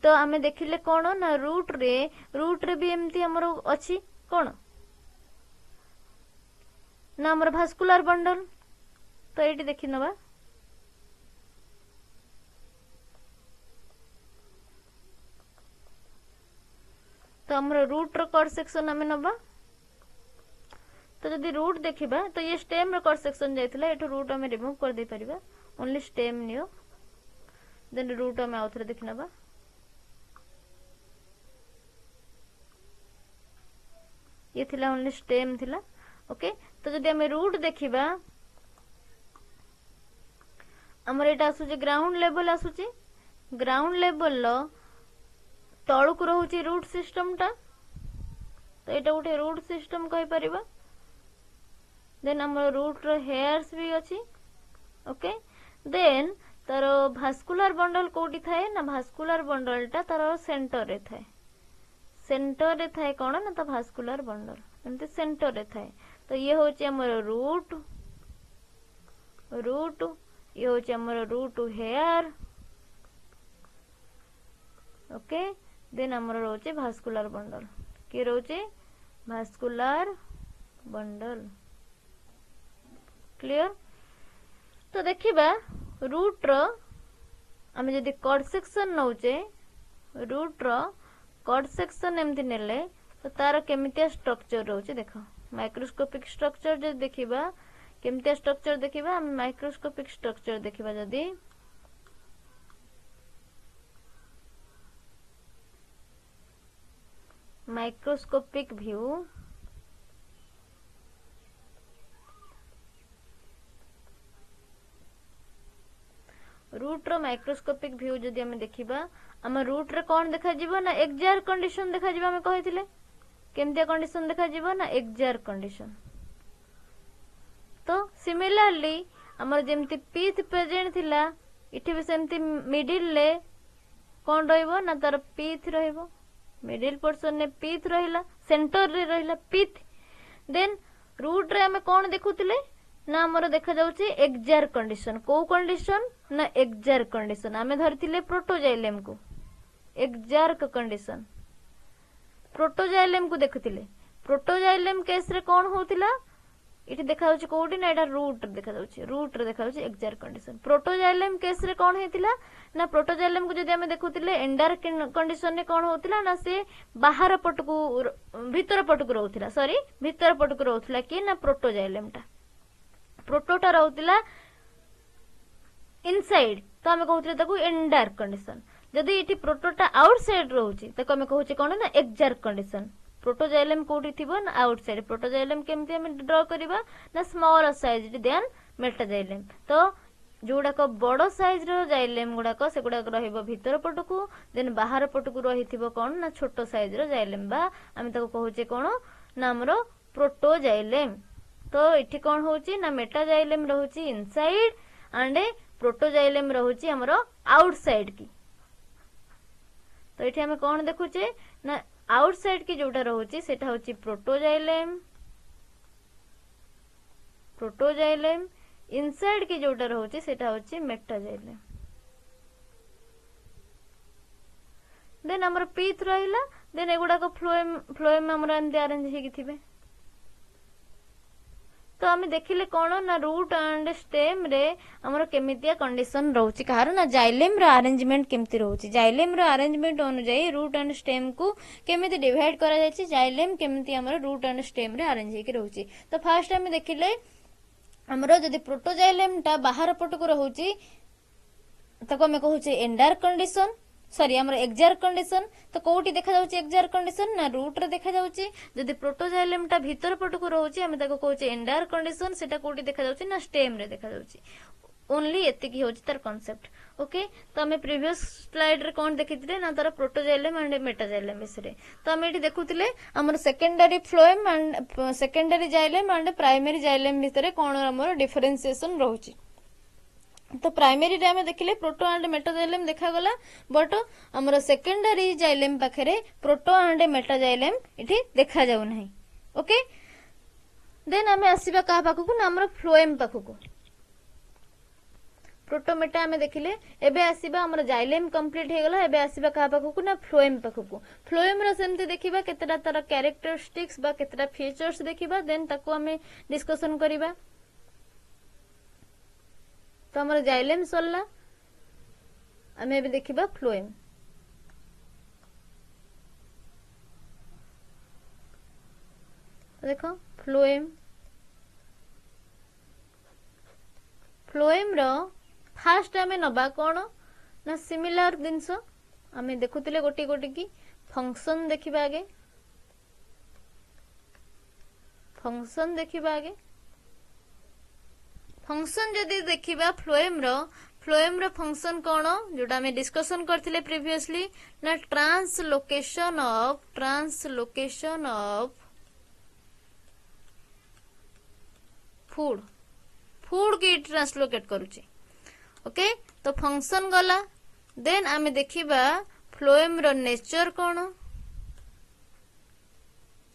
तो आमे देखिले कौन ना रूट रे भी एमती हमर अछि कौन ना हमर भास्कुलार बंडल तो एटी देखि नबा तो हमर रूट रो कट सेक्शन आमे नबा तो जदि रूट देखिबा तो ये स्टेम रो कट सेक्शन जाइथिला एठो रूट आमे रिमूव कर दे परिबा ओनली स्टेम नियो देन रूट आमे आउथरे देखि नबा ये थिला ओनली स्टेम थिला ओके तो जदि आमे रूट देखिबा हमर एटा आसुची ग्राउंड लेवल आसुची ground level low तळुक रहउची root system टा तो एटा उठे रूट सिस्टम कहि परिबा देन हमर रूट रो हेयर्स भी अछि ओके देन तार भास्कुलार बंडल कोटी थाए ना भास्कुलार बंडल टा तार सेंटर रे थाए कौन ना तो भास्कुलार बंडल एमती सेंटर रे थाए तो ये होची हमर रूट ये होची हमर रूट हेयर ओके देन हमर रोचे भास्कुलार बंडल के रोचे भास्कुलार बंडल क्लियर तो देखिबा रूट रो आमे जदि कट सेक्शन नउचे रूट रो कट सेक्शन एमती नेले तो तार केमितिया स्ट्रक्चर रोचे देखो माइक्रोस्कोपिक स्ट्रक्चर जदि देखिबा केमितिया स्ट्रक्चर देखिबा आमे माइक्रोस्कोपिक स्ट्रक्चर देखिबा जदि माइक्रोस्कोपिक व्यू रूट रो माइक्रोस्कोपिक व्यू जदि हमें देखिबा हम रूट रे कौन देखा जीवो ना एक्जार कंडीशन देखा जीवो हमें कहिथिले केमतिया कंडीशन देखा जीवो ना एक्जार कंडीशन तो सिमिलरली हमर जेमति पीथ प्रेजेंट थिला इठी भी सेमति मिडिल ले कौन रहइबो ना तार पीथ रहइबो मिडिल पोर्शन ने पीथ रहिला सेंटर रे रहिला पीथ देन रूट रे हमें कौन देखुथिले ना हमर देखा जाउची एक्जार कंडीशन को कंडीशन ना एक्जार कंडीशन आमे धरथिले प्रोटोजाइलेम को एक्जार कंडीशन प्रोटोजाइलेम को देखुथिले प्रोटोजाइलेम केस रे कौन होतिला इठी देखा जाउची कोडी ना एटा रूट देखा जाउची रूट रे देखा जाउची एक्जार कंडीशन प्रोटोजाइलेम केस रे कौन हेतिला ना प्रोटोजाइलेम को जदि हमें देखुथिले एंडार कंडीशन ने कौन होतिला ना से बाहर पटकू भीतर पटकू रहउथिला सॉरी भीतर पटकू रहउथिला कि ना प्रोटोजाइलेम टा प्रोटोटा रहउथिला इनसाइड तो हमें कहउथिले ताकू एंडार कंडीशन जदि इठी प्रोटोटा आउटसाइड रहउची ताकू हमें कहउची कोन ना एक्जार कंडीशन प्रोटोजाइलेम कोठी थिबो ना आउटसाइड प्रोटोजाइलेम केमती हमें ड्रा करबा ना स्मॉल साइज देन मेटाजाइलेम तो जोड़ा को बड़ साइज रो जाइलेम गुडा को से गुडा रहइबो भीतर पटकू देन बाहर पटकू रहिथिबो कोन ना छोटो साइज रो जाइलेम बा हमें ताकू कहउची कोन ना हमरो प्रोटोजाइलेम तो इठी कौन होची ना मेटाजाइलेम रहउची इनसाइड एंड प्रोटोजाइलेम रहउची हमरो आउटसाइड की तो इठी हमें कौन देखुचे ना आउटसाइड की जोटा रहउची सेटा होची प्रोटोजाइलेम इनसाइड की जोटा रहउची सेटा होची मेटाजाइलेम देन हमर पीथ रहिला देन एगुडा को फ्लोएम हमर एंड अरेंज हेकी थिबे तो आम देखिले कौन ना रूट एंड स्टेम रे हमर केमितिया कंडीशन रहउची कारण ना जाइलेम रो अरेंजमेंट केमती रहउची जाइलेम रो अरेंजमेंट अनुसार रूट एंड स्टेम को केमिति डिवाइड करा जायछि जाइलेम केमिति हमर रूट एंड स्टेम रे अरेंज हेकी रहउची तो फर्स्ट आम देखिले हमरो जदि प्रोटोजाइलेम टा बाहर पटकू रहउची ताको आम कहूचे एंडार कंडीशन सॉरी आमर एक्जार कंडीशन तो कोठी देखा जाउची एक्जार कंडीशन ना रूट रे देखा जाउची जदी प्रोटोजाइलम टा भीतर पटको रहउची आमे ताको कहूचे एंडार कंडीशन सेटा कोठी देखा जाउची ना स्टेम रे देखा जाउची ओनली एतिकी होची तार कांसेप्ट ओके तो आमे प्रीवियस स्लाइड रे कोन देखिथिले ना तार प्रोटोजाइलम एंड मेटाजाइलम बिसरे तो आमे एठी देखुथिले हमर secondary phloem and secondary xylem and primary xylem भितरे कोन हमर डिफरेंशिएशन रहउची तो प्राइमरी रे हमें देखिले प्रोटो एंड मेटाजाइलम देखा गला बट हमर सेकेंडरी जाइलम पाखरे प्रोटो एंड मेटाजाइलम इठी देखा जाउ नाही ओके देन हमें आसीबा का पाखकु ना हमर फ्लोएम पाखकु प्रोटो मेटा हमें देखिले एबे आसीबा हमर जाइलम कंप्लीट हे गला एबे आसीबा का पाखकु ना फ्लोएम पाखकु फ्लोएम रो सेमते देखिबा केतेटा तार कैरेक्टरिस्टिक्स बा केतेटा फीचर्स देखिबा देन ताको हमें डिस्कशन करिबा तो हमर जाइलम सरला हमें भी देखिबा फ्लोएम देखो फ्लोएम फ्लोएम रो फास्ट हमें नबा कोन ना सिमिलर दिनसो हमें देखुतिले गोटी गोटी की फंक्शन देखिबा आगे फंक्शन देखिबा आगे फंक्शन जदि देखिबा फ्लोएम रो फंक्शन कोन जोटा हमें डिस्कशन करथिले प्रीवियसली ना ट्रांसलोकेशन ऑफ फूड फूड की ट्रांसलोकेट करूची ओके तो फंक्शन गला देन आमे देखिबा फ्लोएम रो नेचर कोन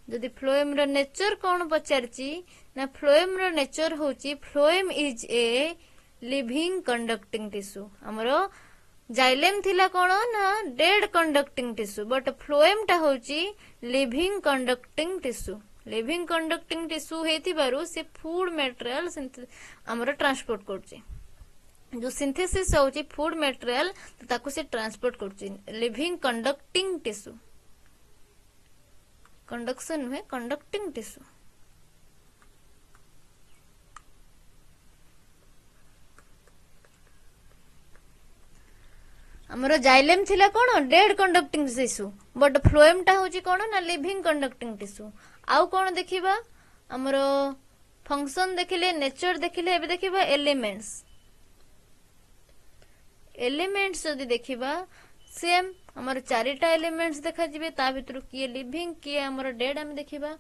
जदि फ्लोएम रो नेचर कोन पचारची ना फ्लोएम रो नेचर होची phloem is a living conducting tissue हमरो जाइलेम थिला कोन ना dead conducting tissue but phloem टा होची लिविंग कंडक्टिंग टिश्यू हेति बारू से फूड मटेरियल हमरो ट्रांसपोर्ट करची जो सिंथेसिस होची फूड मटेरियल ताको से ट्रांसपोर्ट करची लिविंग कंडक्टिंग टिश्यू कंडक्शन में कंडक्टिंग टिश्यू हमरो जाइलेम थिला कोन dead conducting tissue but phloem टा होची कोन ना लिविंग कंडक्टिंग टिश्यू आउ कोन देखिबा हमरो फंक्शन देखिले नेचर देखिले एबे देखिबा एलिमेंट्स जदि देखिबा सेम हमर चारिटा एलिमेंट्स देखा जिबे ता भितरु किए लिविंग किए हमर डेड हम देखिबा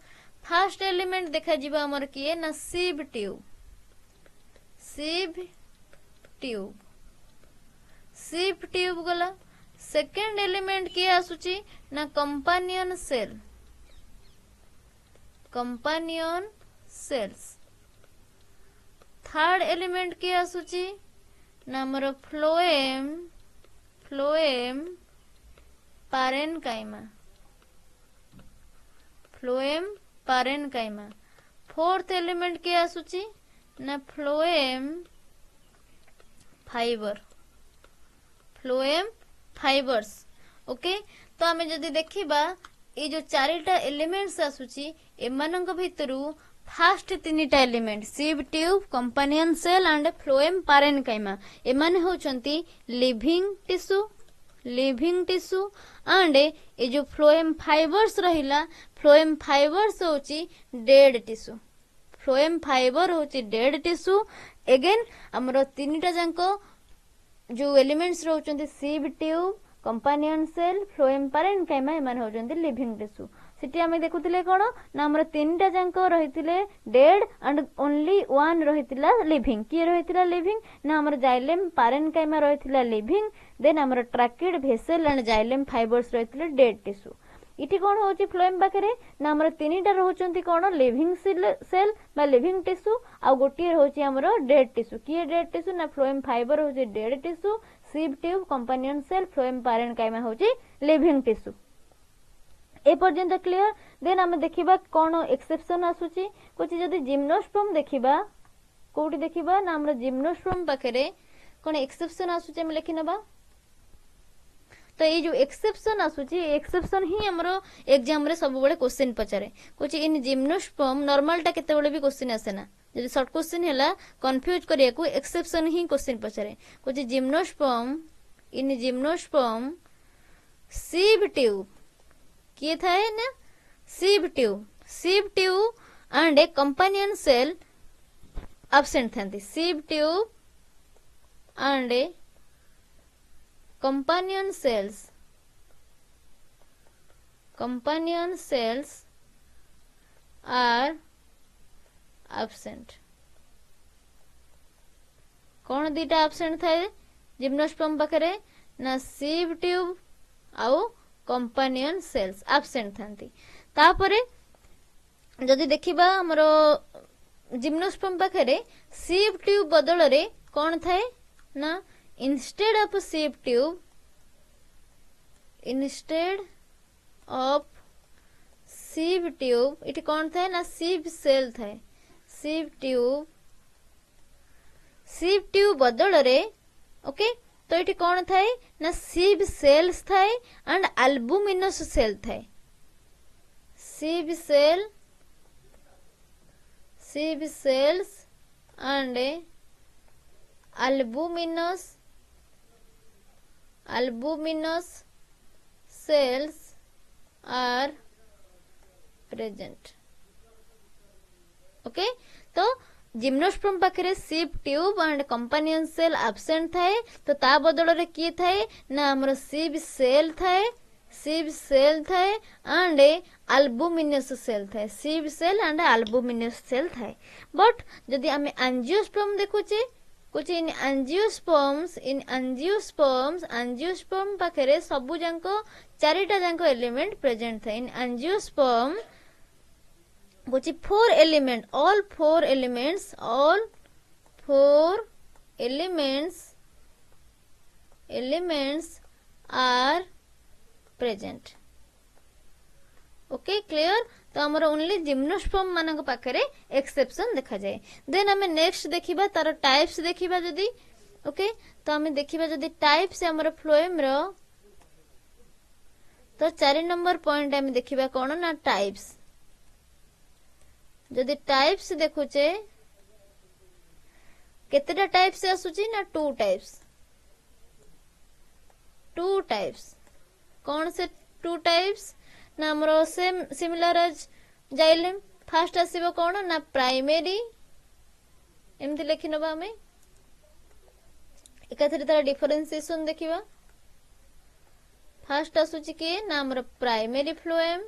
फर्स्ट एलिमेंट देखा जिबा हमर किए ना सीव ट्यूब गला सेकंड एलिमेंट किए आसुची ना कंपानियन सेल्स थर्ड एलिमेंट किए आसुची ना हमर फ्लोएम पारेनकाइमा फोर्थ एलिमेंट के आसुची ना फ्लोएम फाइबर्स ओके तो आमे जदि देखिबा ए जो चारिटा एलिमेंट्स आसुची एमानंक भितरु फास्ट तीनिटा element sieve tube companion cell and phloem parenchyma एमाने होचंती लिविंग टिश्यू एंड ए जो फ्लोएम फाइबर्स रहिला फ्लोएम फाइबर्स होची डेड टिश्यू फ्लोएम फाइबर होची डेड टिश्यू अगेन हमरो तीनिटा जांको जो एलिमेंट्स रहउचंती sieve tube companion cell phloem parenchyma एमाने होचंती लिविंग टिश्यू सिटी आमे देखुतिले कोन ना हमर तीनटा जांको रहितिले डेड एंड ओनली वन रहितिला लिविंग की रहितिला लिविंग ना हमर जाइलेम पारेनकाइमा रहितिला लिविंग देन हमर tracheid vessel and xylem fibres रहितिले डेड टिश्यू इटी कोन होची फ्लोएम पाखरे ना हमर तीनटा रहउचंती कोन लिविंग सेल बा लिविंग टिश्यू आ गोटी होची हमर डेड टिश्यू की डेड टिश्यू ना फ्लोएम फाइबर होची dead tissue sieve tube companion cell phloem parenchyma होची लिविंग टिश्यू ए पर्यंत क्लियर देन आमे देखिबा कोन एक्सेप्शन आसुची कुछ जदी जिम्नोस्पर्म देखिबा कोठी देखिबा ना हमर जिम्नोस्पर्म पाखरे कोन एक्सेप्शन आसुची हम लिखि नबा तो ये जो एक्सेप्शन आसुची एक्सेप्शन ही हमरो एग्जाम रे सब बेले क्वेश्चन पचारे कोची इन जिम्नोस्पर्म नॉर्मल टा केते बेले भी क्वेश्चन आसे ना जदि शॉर्ट क्वेश्चन हैला कंफ्यूज करिया को एक्सेप्शन ही क्वेश्चन पचारे कोची जिम्नोस्पर्म सीव ट्यूब किए थाए ना sieve tube and a companion cell absent थांती sieve tube and a companion cells are absent कौन दीटा absent थाए जिम्नोस्पर्म पाखरे ना सीव ट्यूब आउ कंपेनियन सेल्स absent थांती तापरे जदि देखिबा हमरो जिम्नोस्पर्म पाखरे सीव ट्यूब बदल रे कौन थाए ना instead of sieve tube इटी कौन थाए ना sieve cell थाए sieve ट्यूब बदल रे ओके तो इटी कौन थाए ना sieve cells थाए एंड albuminous cell थाए sieve cells and albuminous cells are present okay तो जिम्नोस्पर्म पाखरे sieve tube and companion cell absent थाए तो ता बदल रे किए थाए ना हमर सीव सेल थाए एंड albuminous सेल थाए sieve cell and albuminous cell थाए बट जदि आमे एंजियोस्पर्म देखुचे कुछ इन एंजियोस्पर्म पाखरे सबु जांको चारिटा जांको एलिमेंट प्रेजेंट था इन एंजियोस्पर्म कुछ four elements are present okay clear तो हमर ओनली जिम्नोस्पर्म मानक पाखरे एक्सेप्शन देखा जाए देन हमें नेक्स्ट देखिबा तार टाइप्स देखिबा जदी ओके तो हमें देखिबा जदी टाइप्स हमर फ्लोएम रो तो 4 नंबर पॉइंट हमें देखिबा कोन ना टाइप्स जदी टाइप्स देखुचे केतेटा टाइप्स आसुची ना टू टाइप्स कौन से टू टाइप्स ना हमरो same similar as xylem first आसीबो कोन ना प्राइमरी एमति लेखि नबा हमें एकाथरे तार डिफरेंशिएशन देखिबा फास्ट आसुची के ना हमरो प्राइमरी फ्लोएम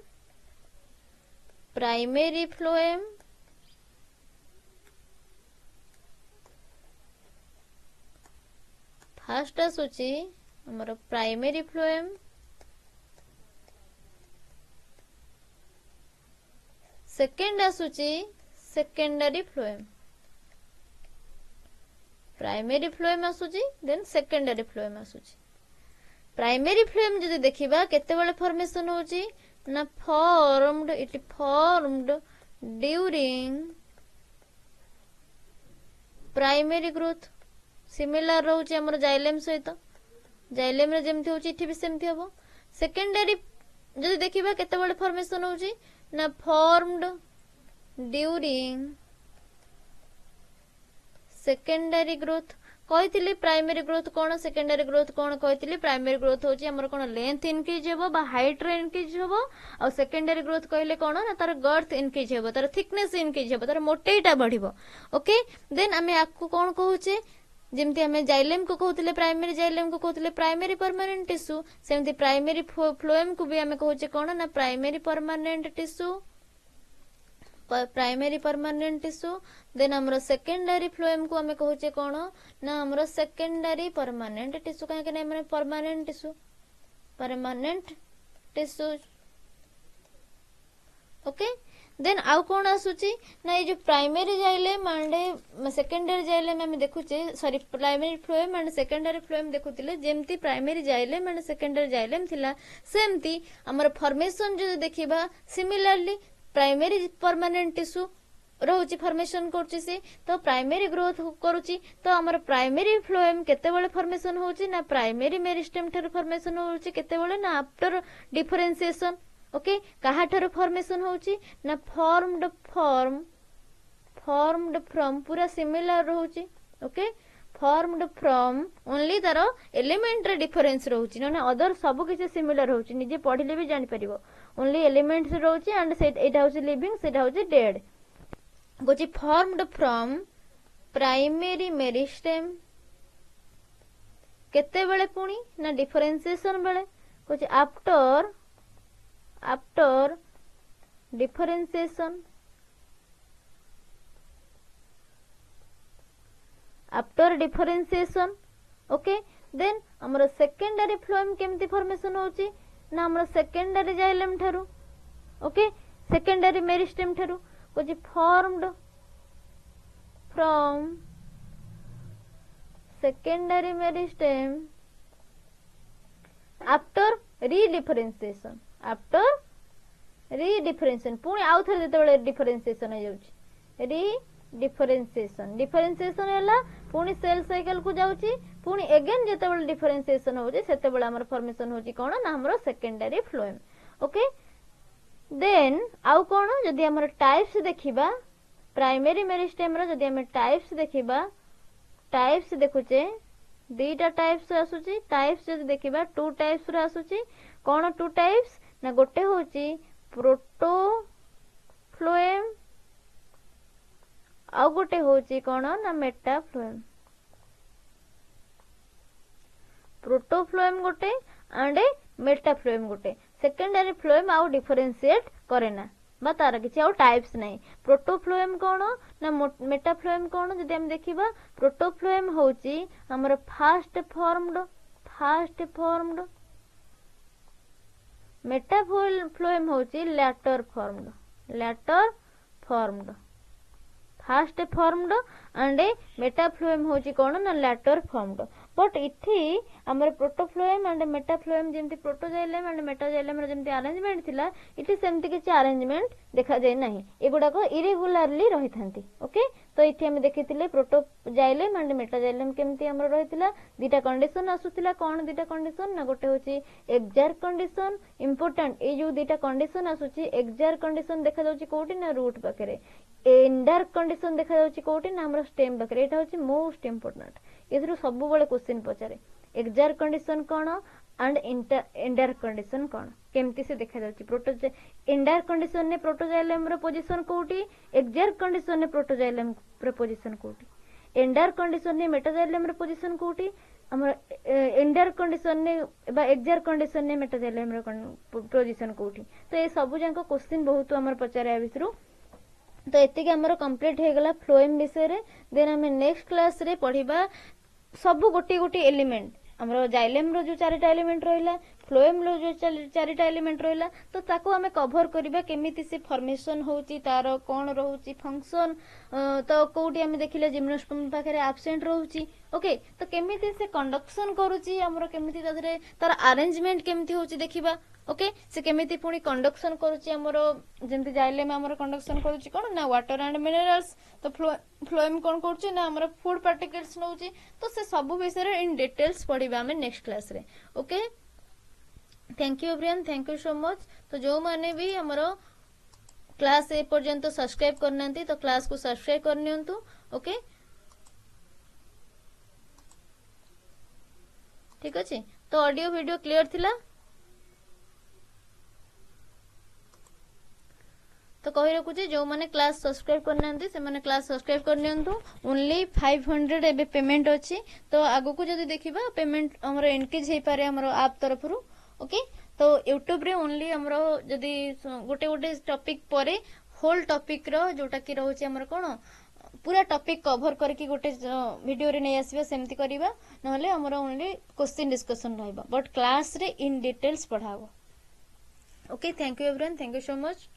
फास्ट आसुची हमरो प्राइमरी फ्लोएम सेकेंड आसुची सेकेंडरी फ्लोएम प्राइमरी फ्लोएम आसुची देन सेकेंडरी फ्लोएम आसुची प्राइमरी फ्लोएम जदि देखिबा केते बेले फॉर्मेशन होची ना formed during primary growth similar रहउची हमर जाइलेम सहित जाइलेम रे जेमथि होची इठी भी सेमथि हबो सेकेंडरी जदि देखिबा केते बेले फॉर्मेशन होची ना फॉर्मड ड्यूरिंग सेकेंडरी ग्रोथ कहितली प्राइमरी ग्रोथ कोन सेकेंडरी ग्रोथ कोन कहितली प्राइमरी ग्रोथ होची हमर कोन लेंथ इंक्रीज हेबो बा हाइट रे इंक्रीज हेबो और सेकेंडरी ग्रोथ कहले कोन ना तार गर्थ इंक्रीज हेबो तार थिकनेस इंक्रीज हेबो तार मोटेटा बढ़िबो ओके देन हमें आकु कोन कहूचे जेमती हमें जाइलेम को कहउतले प्राइमरी जाइलेम को कहउतले प्राइमरी परमानेंट टिश्यू सेमती प्राइमरी फ्लोएम को भी हमें कहउचे कोन ना प्राइमरी परमानेंट टिश्यू देन हमरो सेकेंडरी फ्लोएम को हमें कहउचे कोन ना हमरो सेकेंडरी परमानेंट टिश्यू काहे के माने परमानेंट टिश्यू ओके देन आउ कौन आसुची ना ये जो primary xylem and secondary xylem हमें देखुचे sorry primary phloem and secondary phloem देखुतिले जेमती primary xylem and secondary xylem थिला सेमती हमर फॉर्मेशन जो देखिबा सिमिलरली प्राइमरी परमानेंट टिश्यू रोची फॉर्मेशन करछि से तो प्राइमरी ग्रोथ करूची तो हमर प्राइमरी फ्लोएम केतेबेले फॉर्मेशन होची ना प्राइमरी मेरिस्टेम ठर फॉर्मेशन होची केतेबेले ना आफ्टर डिफरेंशिएशन ओके कहा ठर फॉर्मेशन होची ना फॉर्मड फ्रॉम पूरा सिमिलर रहूची ओके फॉर्मड फ्रॉम ओनली तार एलिमेंट रे डिफरेंस रहूची ना अदर सब किसी सिमिलर रहूची निजे पढ़िले भी जानि परिबो ओनली एलिमेंट्स रहूची एंड सेट एटा होची लिविंग सेटा होची डेड गोची फॉर्मड फ्रॉम प्राइमरी मेरिस्टेम केते बेले पुणी ना डिफरेंशिएशन बेले गोची after differentiation after differentiation okay then हमर सेकेंडरी फ्लोएम केमती फॉर्मेशन होची ना हमर सेकेंडरी जाइलम ठारू ओके सेकेंडरी मेरिस्टेम ठारू कुछ formed from secondary meristem after redifferentiation पुणी आउ थे जेतेबेले डिफरेंशिएशन हो जाउची डिफरेंशिएशन हैला पुणी सेल साइकिल को जाउची पुणी अगेन जेतेबेले डिफरेंशिएशन होची सेतेबेले हमर फॉर्मेशन होची कोन ना हमर सेकेंडरी फ्लोएम ओके देन आउ कोन जदी हमर टाइप्स देखिबा प्राइमरी मेरिस्टेम रो जदी हम टाइप्स देखिबा टाइप्स देखुचे दुईटा टाइप्स आसुची टाइप्स जदी देखिबा टू टाइप्स रो आसुची कोन टू टाइप्स ना गोटे होची प्रोटो फ्लोएम आउ गोटे होची कोन ना मेटा फ्लोएम प्रोटो फ्लोएम गोटे एंड मेटा फ्लोएम गोटे सेकेंडरी फ्लोएम आउ डिफरेंशिएट करे ना बा तार किछि आउ टाइप्स नहीं प्रोटो फ्लोएम कोन ना मेटा फ्लोएम कोन जदी हम देखिबा प्रोटो फ्लोएम होची हमर फास्ट फॉर्मड मेटा फ्लोएम होची later formed first formed and metaphloem होची कोन ना लैटर फॉर्मड बट इथि हमर प्रोटोफ्लोएम एंड मेटाफ्लोएम जेंति प्रोटोजाइलम एंड मेटाजाइलम रो जेंति अरेंजमेंट थिला इथि सेमति किछि अरेंजमेंट देखा जाय नाही एगुडा को इरेगुलरली रहि थांती ओके तो इथि हम देखितिले प्रोटोजाइलम एंड मेटाजाइलम केमति हमर रहितिला दीटा कंडीशन आसुतिला कोन दीटा कंडीशन ना गोटे होची एक्साक्ट कंडीशन इंपोर्टेंट ए जो दीटा कंडीशन आसुची एक्साक्ट कंडीशन देखा जाउची कोठी ना रूट पाखरे इनडायरेक्ट कंडीशन देखा जाउची कोठी ना हमर स्टेम पाखरे एटा होची मोस्ट इंपोर्टेंट एथरो सब बेले क्वेश्चन पचारे एक्साक्ट कंडीशन कोन एंड इनडायरेक्ट कंडीशन कोन केमती से देखा जाउची प्रोटो इनडायरेक्ट कंडीशन ने प्रोटोजाइलम रो पोजीशन कोठी एक्साक्ट कंडीशन ने प्रोटोजाइलम रो पोजीशन कोठी इनडायरेक्ट कंडीशन ने मेटाजाइलम रो पोजीशन कोठी हमर इनडायरेक्ट कंडीशन ने बा एक्साक्ट कंडीशन ने मेटाजाइलम रो पोजीशन कोठी तो ए सब जांको क्वेश्चन बहुत हमर पचारे आ बिसरु तो एति के हमर कंप्लीट हे गला फ्लोएम विषय रे देन हम नेक्स्ट क्लास रे पढिबा सब गोटी एलिमेंट हमरो जाइलेम रो जो चारिटा एलिमेंट रहिला फ्लोएम रो जो चारिटा एलिमेंट रहिला तो ताको हमें कवर करिबा केमिति से फॉर्मेशन होची तार कोन रहउची फंक्शन तो कोठी हमें देखिले जिम्नोस्पर्म पाखरे एब्सेंट रहउची ओके तो केमिति से कंडक्शन करूची हमरो केमिति तादरे तार अरेंजमेंट केमिति होची देखिबा ओके से केमिति पुणी कंडक्शन करूची हमरो जेमति जाइलेम हमरो कंडक्शन करूची कोन ना वाटर एंड मिनरल्स तो फ्लोएम कोन करूची ना हमरो फूड पार्टिकल्स नउची तो से सब विषय रे इन डिटेल्स पढिबा हमें नेक्स्ट क्लास रे okay thank you everyone thank you so much तो जो माने भी हमरो क्लास ए पर्यंत सब्सक्राइब करनांती तो क्लास को सब्सक्राइब करनियंतु ओके ठीक अछि तो ऑडियो वीडियो क्लियर थिला तो कहि रखुचे जो माने क्लास सब्सक्राइब करनांती से माने क्लास सब्सक्राइब करनियंतु ओनली 500 एबे पेमेंट अछि तो आगु को जदी देखिबा पेमेंट हमरो इनक्रीज हे पारे हमरो ऐप तरफरु ओके तो YouTube रे ओनली हमरो जदी गोटे टॉपिक परे होल टॉपिक रो जोटा कि रहउची हमरो कोन पूरा टॉपिक कवर करके गोटे वीडियो रे नै आसीबा सेमति करिबा नहले हमरो ओनली क्वेश्चन डिस्कशन रहइबा बट क्लास रे इन डिटेल्स पढाबो okay thank you everyone thank you so much.